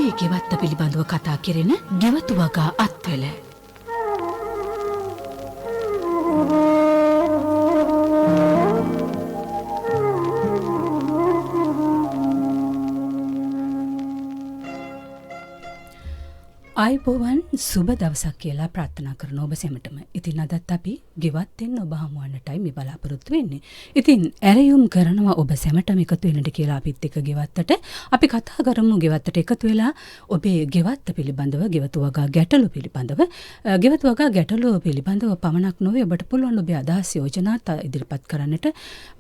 ඔබේ ගෙවත්ත පිළිබඳව කතා කෙරෙන ගෙවතු වගා අත්වල. අයිබෝවන් සුබ දවසක් කියලා ප්‍රාර්ථනා කරන ඔබ සැමටම. ඉතින් අදත් අපි ගෙවත්තෙන් ඔබ හමුවන්නටයි මේ බලාපොරොත්තු වෙන්නේ. ඉතින් ඇරයුම් කරනවා ඔබ සැමටම එකතු වෙන්නට කියලා අපිත් එක්ක ගෙවත්තට. අපි කතා කරමු ගෙවත්තට එකතු වෙලා ඔබේ ගෙවත්ත පිළිබඳව, ගෙවතු වගා ගැටලු පිළිබඳව. ගෙවතු වගා ගැටලු පිළිබඳව පමණක් නොවේ ඔබට පුළුවන් ඔබේ අදහස් යෝජනාත් ඉදිරිපත් කරන්නට.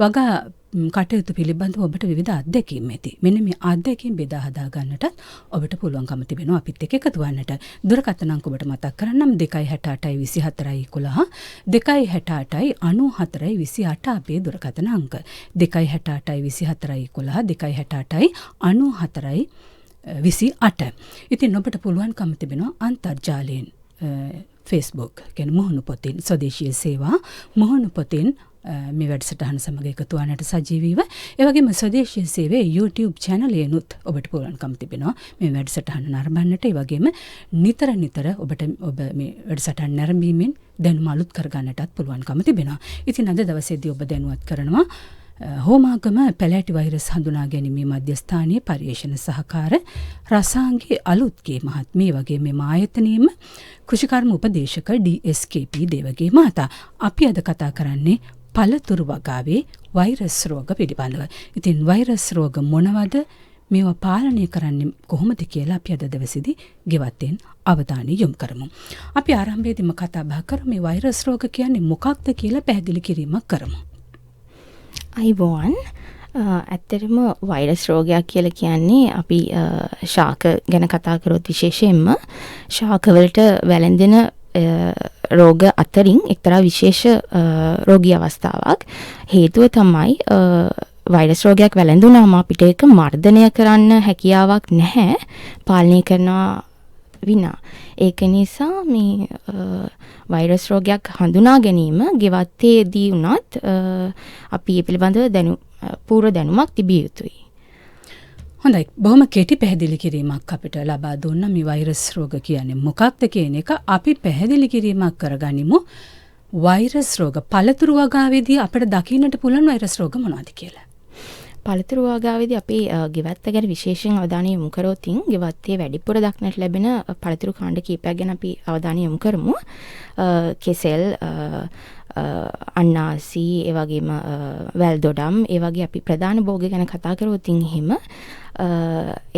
වගා කටයුතු පිළිබඳව ඔබට විවිධ අත්දැකීම් ඇති. මෙන්න මේ අත්දැකීම් බෙදා හදා ගන්නටත් ඔබට පුළුවන්කම තිබෙනවා අපිත් එක්ක එකතු වන්නට. දුරකථන අංක ඔබට මතක් කරන්නම් 268 24 24 268 අපේ දුරකථන අංක. 268 24 268 94 ඉතින් ඔබට පුළුවන්කම තිබෙනවා අන්තර්ජාලයෙන් Facebook කියන්නේ මුහුණු පොතින් ස්වදේශීය සේවා මුහුණු පොතින් මේ වැඩසටහන සමග එකතු වන්නට සජීවීව ඒ වගේම ස්වදේශීය සේවයේ YouTube channel එකනුත් ඔබට පුළුවන්කම තිබෙනවා මේ වැඩසටහන නරඹන්නට. ඒ වගේම නිතර ඔබ මේ වැඩසටහන නරඹීමෙන් දැනුම අලුත් කරගන්නටත් පුළුවන්කම තිබෙනවා. ඉතින් අද දවසේදී ඔබ දැනුවත් කරනවා හෝමාගම පැලෑටි වෛරස් හඳුනා ගැනීමේ මධ්‍යස්ථානයේ පර්යේෂණ සහකාර රසාංගී අලුත්ගේ මහත්මිය වගේ මේ ආයතනයේම කෘෂිකර්ම උපදේශක DSKP දේවගේ මහතා. අපි අද කතා කරන්නේ පළතුරු වගාවේ වෛරස් රෝග පිළිබඳව. ඉතින් වෛරස් රෝග මොනවද? මේවා පාලනය කරන්නේ කොහොමද කියලා අපි අද දවසේදී ගෙවත්තෙන් අවධානය යොමු කරමු. අපි ආරම්භයේදීම කතා බහ කරමු මේ වෛරස් රෝග කියන්නේ මොකක්ද කියලා පැහැදිලි කිරීමක් කරමු. අයිබෝවන් ඇත්තටම වෛරස් රෝගයක් කියලා කියන්නේ අපි ශාක ගැන කතා කරොත් විශේෂයෙන්ම ශාකවලට වැළඳෙන රෝග අතරින් එක්තරා විශේෂ රෝගී අවස්ථාවක්. හේතුව තමයි වෛරස් රෝගයක් වැළඳුනාම අපිට ඒක මර්ධනය කරන්න හැකියාවක් නැහැ පාලනය කරනවා විනා. ඒක නිසා මේ වෛරස් රෝගයක් හඳුනා ගැනීම ගෙවත්තේදී වුණත් අපි මේ පිළිබඳව පූර්ව දැනුමක් තිබිය යුතුයි. හොඳයි. බොහොම කෙටි පැහැදිලි කිරීමක් අපිට ලබා දුන්නා මේ වෛරස් රෝග කියන්නේ මොකක්ද කියන එක. අපි පැහැදිලි කිරීමක් කරගනිමු. වෛරස් රෝග පළතුරු වගාවේදී අපිට දකින්නට පුළුවන් වෛරස් රෝග මොනවද කියලා. පළතුරු වගාවේදී අපි ගෙවත්ත ගැන විශේෂයෙන් අවධානය යොමු කරොත් ගෙවත්තේ වැඩිපුර දක්නට ලැබෙන පළතුරු කාණ්ඩ කීපයක් ගැන අපි අවධානය යොමු කරමු. කෙසෙල්, අන්නාසි, ඒ වගේම වැල්දොඩම්, ඒ වගේ අපි ප්‍රධාන භෝග ගැන කතා කරොත් එහෙම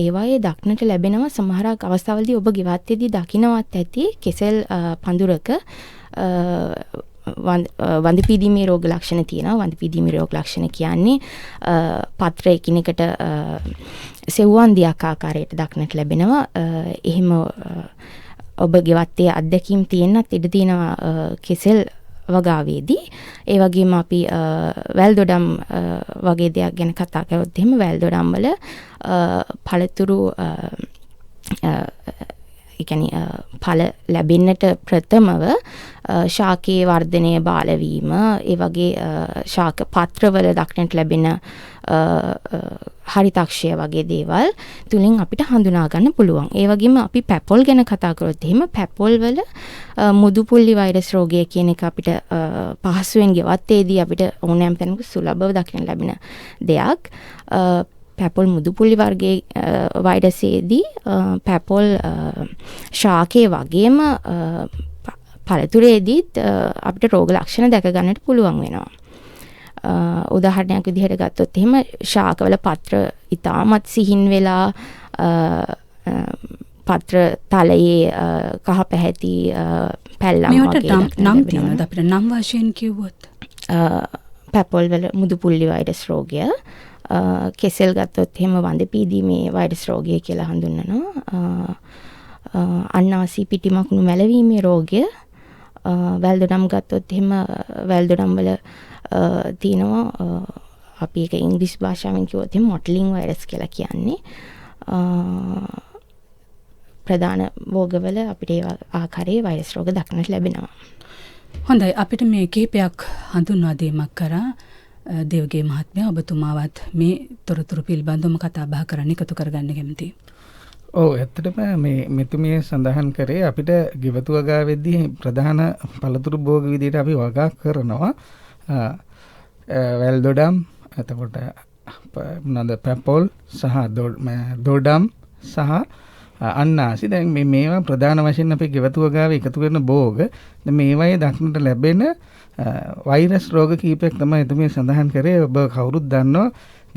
ඒවායේ දක්නට ලැබෙනවා. සමහර අවස්ථාවලදී ඔබ ගෙවත්තේදී දකින්නවත් ඇති කෙසෙල් පඳුරක වඳපිදීමේ රෝග ලක්ෂණ තියෙනවා. වඳපිදීමේ රෝග ලක්ෂණ කියන්නේ පත්‍ර එකිනෙකට සෙව්වන් දියක් ආකාරයට දක්නට ලැබෙනවා. එහෙම ඔබ ගෙවත්තේ අත්දැකීම් තියෙන්නත් ඉඩ තියෙනවා කෙසෙල් වගාවේදී. ඒ වගේම අපි වැල්දොඩම් වගේ දෙයක් ගැන කතා කරොත් එහෙම වැල්දොඩම් වල පළතුරු ඵල ලැබෙන්නට ප්‍රථමව ශාකයේ වර්ධනය බාලවීම, ඒ වගේ ශාක පත්‍රවල දක්නට ලැබෙන හරිතක්ෂය වගේ දේවල් තුලින් අපිට හඳුනා ගන්න පුළුවන්. ඒ වගේම අපි පැපොල් ගැන කතා කරොත් එහෙම පැපොල් වල මුදුපුල්ලි වෛරස් රෝගය කියන එක අපිට පහසුවෙන් ගෙවත්තේදී අපිට ඕනෑම තැනක සුලභව දක්නට ලැබෙන දෙයක්. පැපොල් මුදුපුල්ලි වර්ගයේ වෛරසයේදී පැපොල් ශාකයේ වගේම පළතුරේදීත් අපිට රෝග ලක්ෂණ දැක ගන්නට පුළුවන් වෙනවා. උදාහරණයක් විදිහට ගත්තොත් එහෙම ශාකවල පත්‍ර ඉතාමත් සිහින් වෙලා පත්‍ර තලයේ කහ පැහැති පැල්ලම් වගේ නම් තියෙනවද අපිට නම් වශයෙන් කිව්වොත්? පැපොල් වල මුදුපුල්ලි වෛරස් රෝගය, කෙසෙල් ගත්තොත් එහෙම වඳපීදීමේ වෛරස් රෝගය කියලා හඳුන්වනවා. අන්නාසි පිටිමකුණු මැලවීමේ රෝගය, වැල්දොඩම් ගත්තොත් එහෙම වැල්දොඩම් වල තියෙනවා අපි ඒක ඉංග්‍රීසි භාෂාවෙන් කිව්වොත් එහෙම මොට්ලින් වෛරස් කියලා කියන්නේ. ප්‍රධාන භෝගවල අපිට ඒ ආකාරයේ වෛරස් රෝග දක්නට ලැබෙනවා. හොඳයි. අපිට මේ කිහිපයක් හඳුන්වා දීමක් කරා දේවගේ මහත්මයා ඔබතුමාවත් මේ තොරතුරු පිළිබඳවම කතා බහ කරන්න එකතු කරගන්න කැමතියි. ඔව් ඇත්තටම මේ මෙතුමිය සඳහන් කරේ අපිට ගෙවතු වගා වෙද්දී ප්‍රධාන පළතුරු භෝග විදිහට අපි වගා කරනවා. වැල් දොඩම්, එතකොට මොනවාද පැපොල් සහ දොඩම් සහ අන්නාසි. දැන් මේවා ප්‍රධාන වශයෙන් අපේ ගෙවතු වගාවේ එකතු කරන භෝග. දැන් මේවායේ දක්නට ලැබෙන වෛරස් රෝග කීපයක් තමයි එතුමිය සඳහන් කරේ. ඔබ කවුරුත් දන්නවා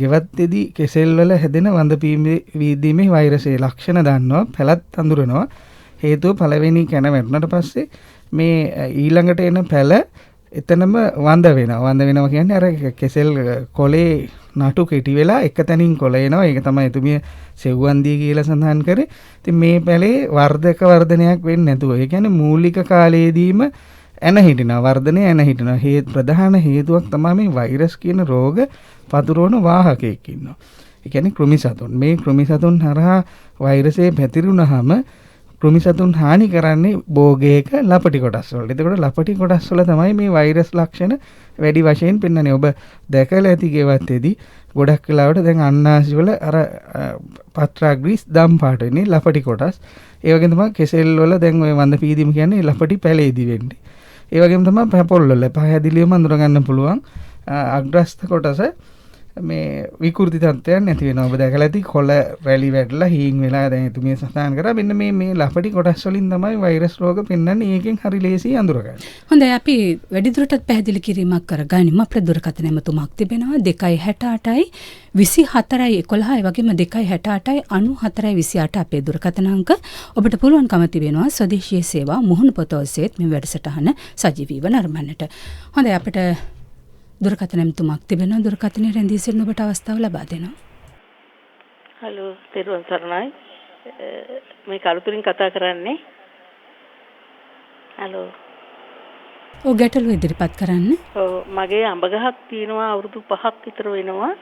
ගෙවත්තේදී කෙසෙල් වල හැදෙන වඳ වීදීමේ වෛරසයේ ලක්ෂණ දන්නවා, පැලත් අඳුරනවා. හේතුව පළවෙනි කැන වැටුණාට පස්සේ මේ ඊළඟට එන පැල එතනම වඳ වෙනවා කියන්නේ අර කෙසෙල් කොලේ නටු කෙටි වෙලා එක තැනින් කොළ එනවා. ඒක තමයි එතුමිය සෙව්වන්දිය කියලා සඳහන් කරේ. ඉතින් මේ පැලේ වර්ධනයක් වෙන්නේ නැතුව, ඒ කියන්නේ මූලික කාලයේදීම වර්ධනය එන හිටිනවා. ප්‍රධාන හේතුවක් තමයි මේ වෛරස් කියන රෝග පතුරවන වාහකයක් ඉන්නවා. ඒ කියන්නේ කෘමිසතුන්. මේ කෘමිසතුන් හරහා වෛරසය පැතිරුණාම කෘමිසතුන් හානි කරන්නේ භෝගයක ලපටි කොටස් වලට. එතකොට ලපටි කොටස් වල තමයි මේ වෛරස් ලක්ෂණ වැඩි වශයෙන් පෙන්වන්නේ. ඔබ දැකලා ඇති ගෙවත්තේදී ගොඩක් වෙලාවට දැන් අන්නාසි වල අර පත්‍රාග්‍රීස් දම් පාට වෙන්නේ ලපටි කොටස්. ඒ වගේම තමයි කෙසෙල් වල දැන් ওই වඳ පීදීම කියන්නේ ලපටි පැලේදී වෙන්නේ. ඒ වගේම තමයි පැපොල් වල පහදිලියම අඳුර ගන්න පුළුවන් අග්‍රස්ත කොටස මේ විකෘති තත්ත්වයක් නැති වෙනවා. ඔබ දැකලා ඇති කොළ රැලි වැටලා හීන් වෙලා දැන් එතුමිය සඳහන් කරා මෙන්න මේ ලපටි කොටස් වලින් තමයි වෛරස් රෝග පෙන්වන්නේ. ඒකෙන් හරි ලේසි අඳුර ගන්න. හොඳයි අපි වැඩිදුරටත් පැහැදිලි කිරීමක් කරගනිමු. අපේ දුරකථන ඇමතුමක් තිබෙනවා 268යි 24යි 11 ඒ වගේම 268යි 94යි 28 අපේ දුරකථන අංක. ඔබට පුළුවන්කම තිබෙනවා ස්වදේශීය සේවා මුහුණු පොත ඔස්සේත් මේ වැඩසටහන සජීවීව නරඹන්නට. හොඳයි අපිට දුරකථන ඇමතුමක් තිබෙනවා. දුරකථනයේ රැඳී සිටින ඔබට අවස්ථාව ලබා දෙනවා. හලෝ තෙරුවන් සරණයි. මේ කලුතරින් කතා කරන්නේ. හලෝ. ඔව් ගැටලුව ඉදිරිපත් කරන්න. ඔව් මගේ අඹ ගහක් තියෙනවා අවුරුදු 5ක් විතර වෙනවා.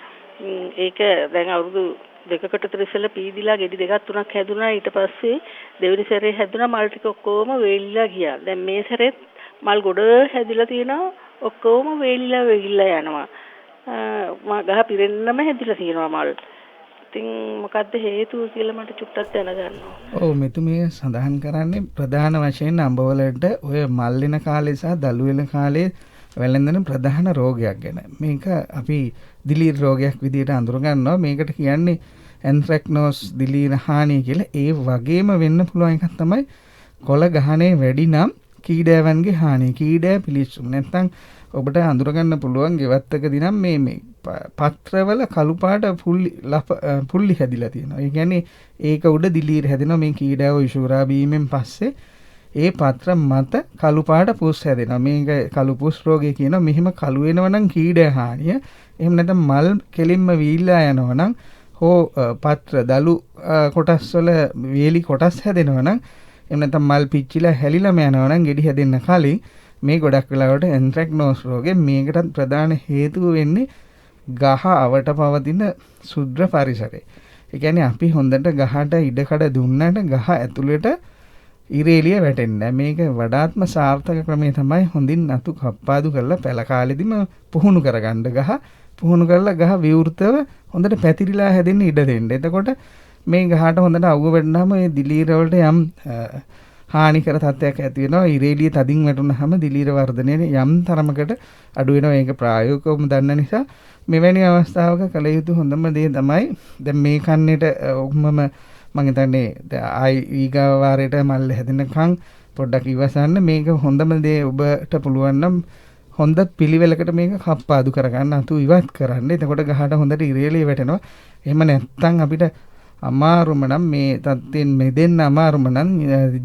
ඒක දැන් අවුරුදු දෙකකට විතර ඉස්සෙල්ලා පීදිලා ගෙඩි දෙකක් තුනක් හැදුනා. ඊට පස්සේ දෙවෙනි සැරේ හැදුනා මල් ටික ඔක්කොම වේලිලා ගියා. දැන් මේ සැරේත් මල් ගොඩ හැදිලා තියෙනවා. ඔක්කොම වේලිලා යනවා. ගහ පිරෙන්නම හැදිලා තියෙනවා මල්. ඉතින් මොකද්ද හේතුව කියලා මට චුට්ටක් දැනගන්න. ඔව් මෙතුමිය සඳහන් කරන්නේ ප්‍රධාන වශයෙන් අඹ වලට ඔය මල් වෙන කාලේ සහ දළු වෙන කාලේ වැළඳෙන ප්‍රධාන රෝගයක් ගැන. මේක අපි දිලීර රෝගයක් විදිහට අඳුර ගන්නවා. මේකට කියන්නේ ඇන්ත්‍රැක්නෝස් දිලීර හානිය කියලා. ඒ වගේම වෙන්න පුළුවන් එකක් තමයි කොළ ගහනේ වැඩි නම් කීඩෑවන්ගේ හානිය. කීඩෑ පිලිස්සුම් නැත්නම් ඔබට අඳුරගන්න පුළුවන් ගෙවත්තකදී නම් මේ පත්‍රවල කළු පාට පුල්ලි හැදිලා තියෙනවා. ඒ කියන්නේ ඒක උඩ දිලීර හැදෙනවා. මේ කීඩාව ඉෂුරා බීමෙන් පස්සේ ඒ පත්‍ර මත කළු පාට පුස් හැදෙනවා. මේක කළු පුස් රෝගය කියනවා. මෙහිම කළු වෙනවා නම් කීඩා හානිය. එහෙම නැත්නම් මල් කෙලින්ම වීල්ලා යනවා නම් හෝ පත්‍ර දළු කොටස් වල වේලි කොටස් හැදෙනවා නම් එහෙම නැත්නම් මල් පිච්චිලා හැලිලාම යනවා නම් ගෙඩි හැදෙන්න කලින් මේ ගොඩක් වෙලාවට ඇන්ත්‍රැක්නෝස් රෝගේ මේකටත් ප්‍රධාන හේතුව වෙන්නේ ගහ අවට පවතින ශුද්‍ර පරිසරය. ඒ කියන්නේ අපි හොඳට ගහට ඉඩකඩ දුන්නට ගහ ඇතුළට ඉරේලිය වැටෙන්නේ. මේක වඩාත්ම සාර්ථක ක්‍රමය තමයි හොඳින් අතු කප්පාදු කරලා පැල කාලෙදිම පුහුණු කරගන්න. ගහ පුහුණු කරලා ගහ විවෘතව හොඳට පැතිරිලා හැදෙන්න ඉඩ දෙන්න. එතකොට මේ ගහට හොඳට අවුව වැටුනහම මේ දිලීර වලට යම් හානිකර තත්ත්වයක් ඇති වෙනවා. ඉරේලිය තදින් වැටුනහම දිලීර වර්ධනය යම් තරමකට අඩු වෙනවා. ඒක ප්‍රායෝගිකවම දන්න නිසා මෙවැනි අවස්ථාවක කළ යුතු හොඳම දේ තමයි දැන් මේ කන්නේට ඔක්මම මම හිතන්නේ ඊගාව වාරයට මල් හැදෙනකන් පොඩ්ඩක් ඉවසන්න. මේක හොඳම දේ ඔබට පුළුවන් නම් හොඳ පිළිවෙලකට මේක කප්පාදු කරගන්න, අතු ඉවත් කරන්න. එතකොට ගහට හොඳට ඉරේලිය වැටෙනවා. එහෙම නැත්නම් අපිට අමාරුම නම් මේ තත්ත්වෙන් මෙදෙන්න අමාරුම නම්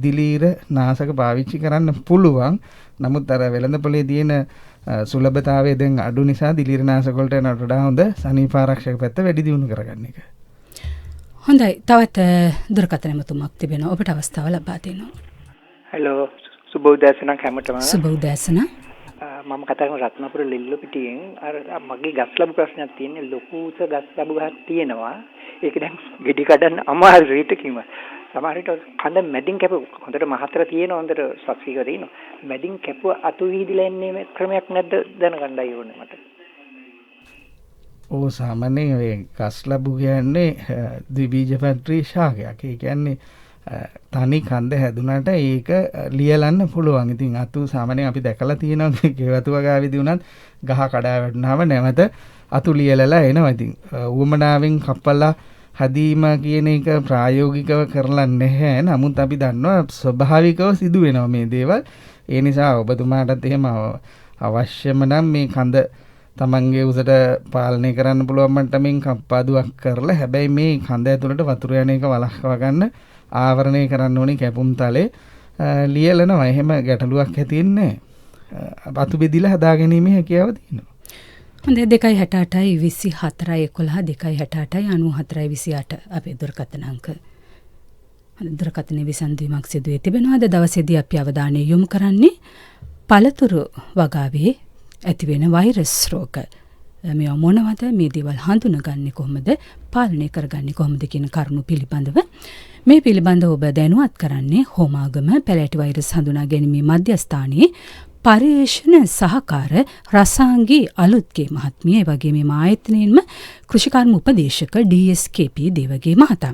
දිලීර නාශක පාවිච්චි කරන්න පුළුවන්. නමුත් අර වෙළඳපොලේ තියෙන සුලභතාවය දැන් අඩු නිසා දිලීර නාශක වලට යනට වඩා හොඳ සනීප ආරක්ෂක පැත්ත වැඩි දියුණු කරගන්න එක. හොඳයි. තවත් දුරකථන ඇමතුමක් තිබෙනවා. ඔබට අවස්ථාව ලබා දෙනවා. හලෝ සුබ උදෑසන හැමතෙම. සුබ උදෑසන. මම කතා කරන රත්නපුර ලිල්ල පිටියෙන් අර මගේ ගස් ලැබු ප්‍රශ්නයක් තියෙන්නේ. ලොකු උස ගස් ලැබු ගහක් තියෙනවා. ඒක දැන් ගෙඩි කඩන්න අමාරු රීටකින්ම. සමහර විට කඳ මැදින් කැප හොඳට මහතර තියෙනවා. හොඳට සක්‍රීය තියෙනවා. මැදින් කැපුව අතු විහිදිලා එන්නේ ක්‍රමයක් නැද්ද දැනගන්නයි ඕනේ මට. ඕ සාමාන්‍යයෙන් ඔය ගස් ලැබු කියන්නේ ද්විබීජපත්‍රී ශාකයක්. ඒ කියන්නේ තනි කන්ද හැදුනට ඒක ලියලන්න පුළුවන්. ඉතින් අතු සාමාන්‍යයෙන් අපි දැකලා තියෙනවා ගෙවතු වගාවේදී උනත් ගහ කඩා වැටුනහම නැවත අතු ලියලලා එනවා. ඉතින් උවමනාවෙන් කපලා හදීම කියන එක ප්‍රායෝගිකව කරලා නැහැ. නමුත් අපි දන්නවා ස්වභාවිකව සිදු වෙනවා මේ දේවල්. ඒ නිසා ඔබතුමාටත් එහෙම අවශ්‍යම නම් මේ කඳ තමන්ගේ උසට පාලනය කරන්න පුළුවන් මට්ටමින් කප්පාදුවක් කරලා හැබැයි මේ කඳ ඇතුළට වතුර යන එක වළක්වා ගන්න ආවරණය කරන්න ඕනේ කැපුම් තලේ ලියලනවා. එහෙම ගැටලුවක් ඇතින්නේ අතු බෙදිලා හදාගැනීමේ හැකියාව තියෙනවා. හොඳයි 268යි 24යි 11 268යි 94යි 28 අපේ දුරකථන අංක. දුරකථනයේ විසඳීමක් සිදු වී තිබෙනවා. අද දවසේදී අපි අවධානය යොමු කරන්නේ පළතුරු වගාවේ ඇතිවෙන වෛරස් රෝග. මේ මොනවද, මේ දේවල් හඳුනගන්නේ කොහොමද, පාලනය කරගන්නේ කොහොමද කියන කරුණු පිළිබඳව මේ පිළිබඳව ඔබ දැනුවත් කරන්නේ හෝමාගම පැලෑටි වෛරස් හඳුනා ගැනීමේ මධ්‍යස්ථානයේ පර්යේෂණ සහකාර රසාංගී අලුත්ගේ මහත්මිය, ඒ වගේම මේ ආයතනයෙන්ම කෘෂිකර්ම උපදේශක DSKP දේවගේ මහතා.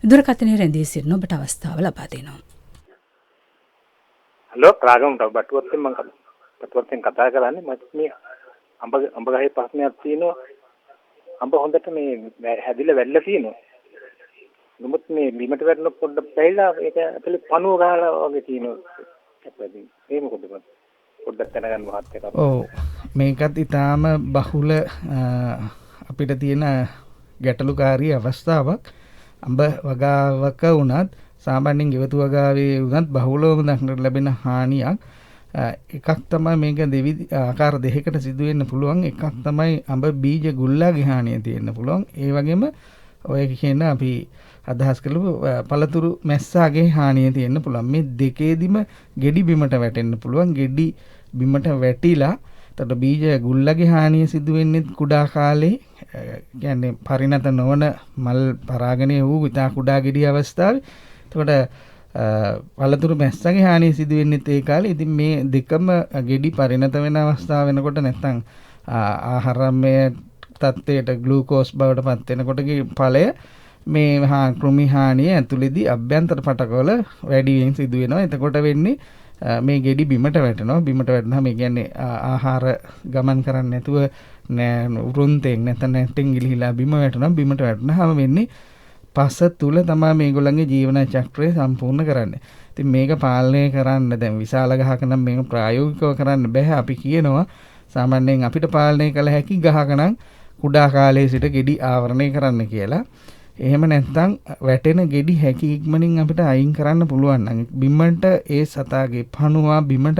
දුරකථනයේ රැඳී සිටින ඔබට අවස්ථාව ලබා දෙනවා. හලෝ රාගම් බටුවත්ෙන් මම බටුවත්ෙන් කතා කරන්නේ. මට මේ අඹ ගහේ ප්‍රශ්නයක් තියෙනවා. අඹ හොඳට මේ හැදිලා වැල්ලා තියෙනවා. නමුත් මේ බිමට වැටෙන පොඩ්ඩක් පැහිලා ඒක ඇතුලේ පණුව ගහලා වගේ තියෙනවා. ඒ මොකද පොඩ්ඩක් දැනගන්න මහත්තයා. ඔව් මේකත් ඊටාම බහුල අපිට තියෙන ගැටලුකාරී අවස්ථාවක්. අඹ වගාවක වුණත් සාමාන්‍යයෙන් ගෙවතු වගාවේ වුණත් බහුලවම දක්නට ලැබෙන හානියක් එකක් තමයි මේක ආකාර දෙකකට සිදු වෙන්න පුළුවන්. එකක් තමයි අඹ බීජ ගුල්ලාගේ හානිය තියෙන්න පුළුවන්. ඒ වගේම ඔය කියන අපි අදහස් කළු පළතුරු මැස්සාගේ හානිය තියෙන්න පුළුවන්. මේ දෙකේදිම ගෙඩි බිමට වැටෙන්න පුළුවන්. ගෙඩි බිමට වැටිලා එතකොට බීජ ගුල්ලගේ හානිය සිදු වෙන්නේ කුඩා කාලේ, කියන්නේ පරිණත නොවන මල් පරාගණය වූ ඉතා කුඩා ගෙඩි අවස්ථාවේ. එතකොට පළතුරු මැස්සගේ හානිය සිදු වෙන්නේ ඒ කාලේ. ඉතින් මේ දෙකම ගෙඩි පරිණත වෙන අවස්ථාව වෙනකොට නැත්නම් ආහාරමය තත්ත්වයට ග්ලූකෝස් බවට පත් වෙනකොටගේ ඵලය මේ කෘමි හානිය ඇතුළේදී අභ්‍යන්තර පටකවල වැඩි වෙමින් සිදු වෙනවා. එතකොට වෙන්නේ මේ ගෙඩි බිමට වැටෙනවා. බිමට වැටෙනහම ඒ කියන්නේ ආහාර ගමන් කරන්නේ නැතුව උරුන්තෙන් නැත්නම් නැට්ටෙන් ගිලිහිලා බිම වැටෙනවා. බිමට වැටෙනහම වෙන්නේ පස තුල තමයි මේගොල්ලන්ගේ ජීවන චක්‍රය සම්පූර්ණ කරන්නේ. ඉතින් මේක පාලනය කරන්න දැන් විශාල ගහක නම් මේක ප්‍රායෝගිකව කරන්න බෑ. අපි කියනවා සාමාන්‍යයෙන් අපිට පාලනය කළ හැකි ගහක නම් කුඩා කාලයේ සිට ගෙඩි ආවරණය කරන්න කියලා. එහෙම නැත්නම් වැටෙන ගෙඩි හැකි ඉක්මනින් අපිට අයින් කරන්න පුළුවන් නම් බිමට ඒ සතාගේ පණුවා බිමට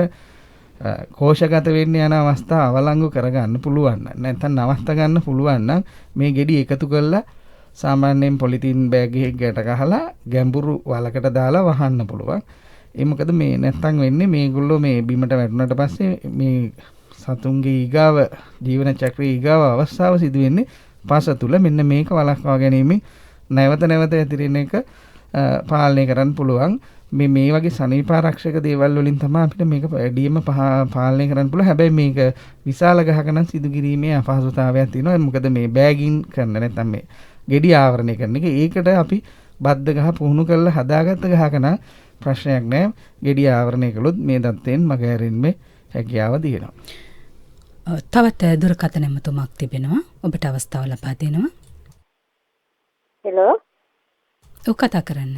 කෝෂගත වෙන්න යන අවස්ථා අවලංගු කරගන්න පුළුවන්. නැත්නම් නවත්ත ගන්න පුළුවන් නම් මේ ගෙඩි එකතු කරලා සාමාන්‍යයෙන් පොලිතින් බෑග් එකකට ගහලා ගැඹුරු වලකට දාලා වහන්න පුළුවන්. ඒ මොකද මේ නැත්තම් වෙන්නේ මේගොල්ලෝ මේ බිමට වැටුණාට පස්සේ මේ සතුන්ගේ ඊගාව ජීවන චක්‍රයේ ඊගාව අවස්ථාව සිදු වෙන්නේ පස තුල. මෙන්න මේක වළක්වා ගැනීම නැවත නැවත ඇතිරෙන එක පාලනය කරන්න පුළුවන්. මේ වගේ සනීපාරක්ෂක දේවල් වලින් තමයි අපිට මේක වැඩිම පාලනය කරන්න පුළුවන්. හැබැයි මේක විශාල ගහක නම් සිදු කිරීමේ අපහසුතාවයක් තියෙනවා. මොකද මේ බෑගින් කරන නැත්නම් මේ ගෙඩි ආවරණය කරන එක ඒකට අපි බද්ධ ගහ පුහුණු කරලා හදාගත්ත ගහක නම් ප්‍රශ්නයක් නැහැ. ගෙඩි ආවරණය කළොත් මේ දත්තෙන් මගහැරෙන්නේ හැකියාව තියෙනවා. තවත් දුරකථන එමතුමක් තිබෙනවා. ඔබට අවස්ථාව ලබා දෙනවා. හෙලෝ. ඔව් කතා කරන්න.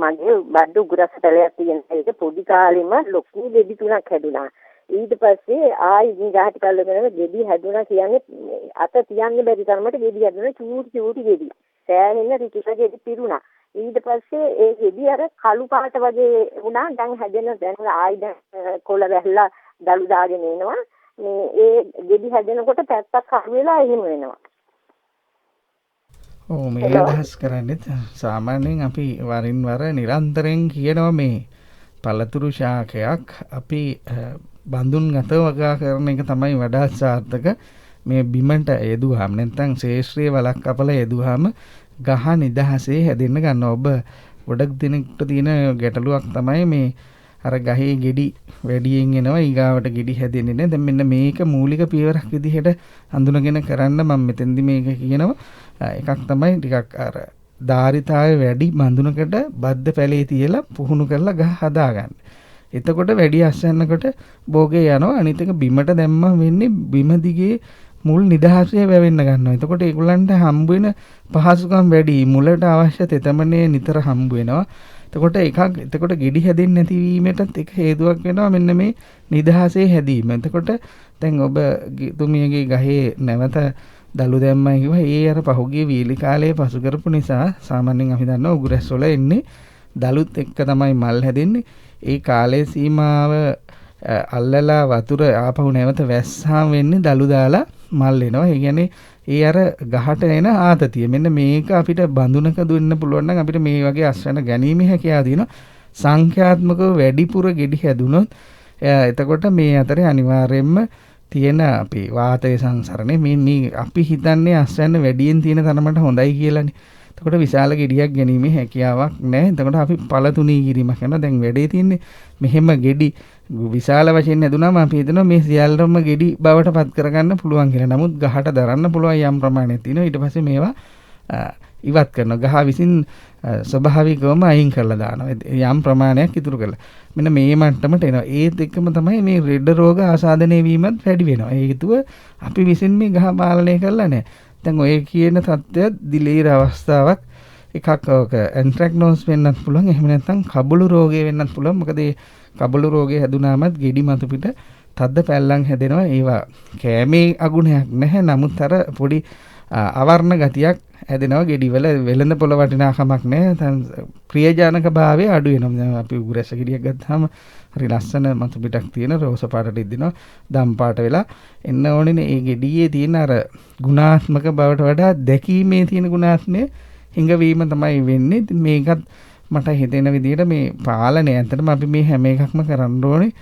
මගේ බඩ උගුරස් පැලයක් තියෙන එක පොඩි කාලෙම ලොකු ගෙඩි තුනක් හැදුනා. ඊට පස්සේ ආයි ගාටි කල්ලගෙන ගෙඩි හැදුනා කියන්නේ අත තියන්න බැරි තරමට ගෙඩි හැදුනා. චූටි ගෙඩි. සෑහෙන රිකිස ගෙඩි පිරුණා. ඊට පස්සේ ඒ ගෙඩි අර කළු පාට වගේ වුණා. දැන් දැන් ආයි කොළ වැහලා දළු දාගෙන එනවා. මේ ඒ ගෙඩි හැදෙනකොට පැත්තක් අහු වෙලා එහෙම වෙනවා. මේ අදහස් කරන්නේ සාමාන්‍යයෙන් අපි වරින් වර නිරන්තරයෙන් කියනවා මේ පළතුරු ශාකයක් අපි බඳුන් ගත වගා කරන එක තමයි වඩාත් සාර්ථක. මේ බිමට යෙදුවාම නැත්නම් ශේෂ්ත්‍රීය වලක් කපලා යෙදුවාම ගහ නිදහසේ හැදෙන්න ගන්නවා. ඔබ ගොඩක් දිනකට තියෙන ගැටලුවක් තමයි මේ අර ගහේ ගෙඩි වැඩියෙන් එනවා ඊගාවට ගෙඩි හැදෙන්නේ නැහැ. දැන් මෙන්න මේක මූලික පියවරක් විදිහට හඳුනගෙන කරන්න මම මෙතෙන්දි මේක කියනවා. එකක් තමයි ටිකක් අර ධාරිතාවේ වැඩි බඳුනකට බද්ද පැලේ තියලා පුහුණු කරලා ගහ හදාගන්න. එතකොට වැඩි අස්සන්නකොට බෝගේ යනවා. අනිත් එක බිමට දැම්මම වෙන්නේ බිම දිගේ මුල් නිදහසේ වැවෙන්න ගන්නවා. එතකොට ඒගොල්ලන්ට හම්බ වෙන පහසුකම් වැඩි. මුලට අවශ්‍ය තෙතමනේ නිතර හම්බ වෙනවා. එතකොට ගෙඩි හැදෙන්නේ නැති වීමටත් එක හේතුවක් වෙනවා මෙන්න මේ නිදහසේ හැදීම. එතකොට දැන් ඔබ තුමියගේ ගහේ නැවත දළු දැම්මයි කිව්වා. ඒ අර පහුගිය වීලි කාලයේ පසු කරපු නිසා සාමාන්‍යයෙන් අපි දන්නවා උගුරැස් වල එන්නේ දළුත් එක්ක තමයි මල් හැදෙන්නේ. ඒ කාලයේ සීමාව අල්ලලා වතුර ආපහු නැවත වැස්සාම වෙන්නේ දළු දාලා මල් එනවා. ඒ කියන්නේ ඒ අර ගහට එන ආතතිය. මෙන්න මේක අපිට බඳුනක දුන්න පුළුවන් නම් අපිට මේ වගේ අස්වැන්න ගැනීමේ හැකියාව තියෙනවා. සංඛ්‍යාත්මකව වැඩිපුර ගෙඩි හැදුනොත් එතකොට මේ අතරේ අනිවාර්යයෙන්ම තියෙන අපි වාතය සංසරණේ මේ අපි හිතන්නේ අස්වැන්න වැඩියෙන් තියෙන තරමට හොඳයි කියලානේ. එතකොට විශාල ගෙඩියක් ගැනීමේ හැකියාවක් නැහැ. එතකොට අපි පළතුණී කිරීමක් කරනවා. දැන් වැඩේ තියෙන්නේ මෙහෙම ගෙඩි විශාල වශයෙන් හැදුනාම අපි හිතනවා මේ සියල්ලම ගෙඩි බවට පත් කරගන්න පුළුවන් කියලා. නමුත් ගහට දරන්න පුළුවන් යම් ප්‍රමාණයක් තියෙනවා. ඊට පස්සේ මේවා ඉවත් කරනවා. ගහ විසින් ස්වභාවිකවම අයින් කරලා දානවා. යම් ප්‍රමාණයක් ඉතුරු කරලා. මෙන්න මේ මට්ටමට එනවා. ඒත් එක්කම තමයි මේ රෙඩ රෝග ආසාදනය වීමත් වැඩි වෙනවා. ඒ හේතුව අපි විසින් මේ ගහ පාලනය කරලා නැහැ. දැන් ඔය කියන තත්ත්වය දිලීර අවස්ථාවක් එකක් ඔක ඇන්ට්‍රැක්නෝස් වෙන්නත් පුළුවන්. එහෙම නැත්නම් කබළු රෝගය වෙන්නත් පුළුවන්. මොකද මේ කබළු රෝගය හැදුනාමත් ගෙඩි මතු පිට තද්ද පැල්ලම් හැදෙනවා. ඒවා කෑමේ අගුණයක් නැහැ. නමුත් අර පොඩි අවර්ණ ගතියක් හැදෙනවා. ගෙඩිවල වෙළඳ පොළ වටිනාකමක් නැහැ. ප්‍රියජනක භාවය අඩු වෙනවා. අපි උගුරැස ගෙඩියක් ගත්තාම හරි ලස්සන මතු පිටක් තියෙන රෝස පාටට ඉදිනවා. දම් පාට වෙලා එන්න ඕනේ. ඒ ගෙඩියේ තියෙන අර ගුණාත්මක බවට වඩා දැකීමේ තියෙන ගුණාත්මය හිඟවීම තමයි වෙන්නේ. ඉතින් මේකත් මට හිතෙන විදිහට මේ පාලනය ඇත්තටම අපි මේ හැම එකක්ම කරන්න ඕනේ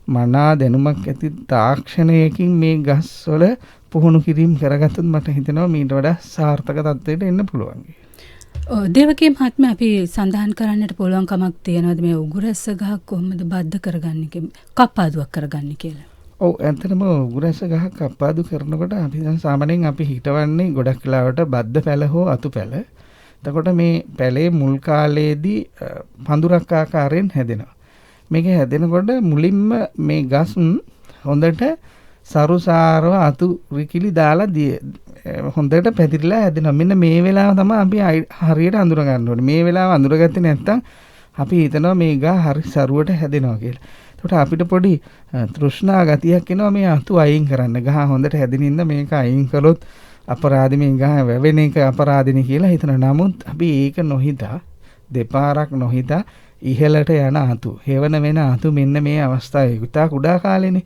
මනා දැනුමක් ඇති තාක්ෂණයකින් මේ ගස්වල පුහුණු කිරීම කරගත්තොත් මට හිතෙනවා මීට වඩා සාර්ථක තත්ත්වයට එන්න පුළුවන්. දේවකී මහත්මයා අපි සඳහන් කරන්නට පුළුවන් කමක් තියෙනවද මේ උගුරැස්ස ගහක් කොහොමද බද්ධ කරගන්නේ කප්පාදුවක් කරගන්නේ කියලා? ඔව් ඇත්තටම උගුරැස්ස ගහක් කප්පාදු කරනකොට අපි දැන් සාමාන්‍යයෙන් අපි හිතවන්නේ ගොඩක් වෙලාවට බද්ධ පැල හෝ අතු පැල. එතකොට මේ පැලේ මුල් කාලයේදී පඳුරක් ආකාරයෙන් හැදෙනවා. මේක හැදෙනකොට මුලින්ම මේ ගස් හොඳට සරුසාරව අතු රිකිලි දාලා හොඳට පැතිරිලා හැදෙනවා. මෙන්න මේ වෙලාව තමයි අපි හරියට අඳුර ගන්න ඕනේ. මේ වෙලාව අඳුරගත්තේ නැත්නම් අපි හිතනවා මේ ගහ හරි සරුවට හැදෙනවා කියලා. එතකොට අපිට පොඩි තෘෂ්ණා ගතියක් එනවා මේ අතු අයින් කරන්න. ගහ හොඳට හැදෙනින්ද මේක අයින් කළොත් අපරාධි මේ ගහ වැවෙන එක අපරාධිනේ කියලා හිතනවා. නමුත් අපි ඒක නොහිතා දෙපාරක් නොහිතා ඉහළට යන අතු හේවන වෙන අතු මෙන්න මේ අවස්ථාවේ උතා කුඩා කාලේනේ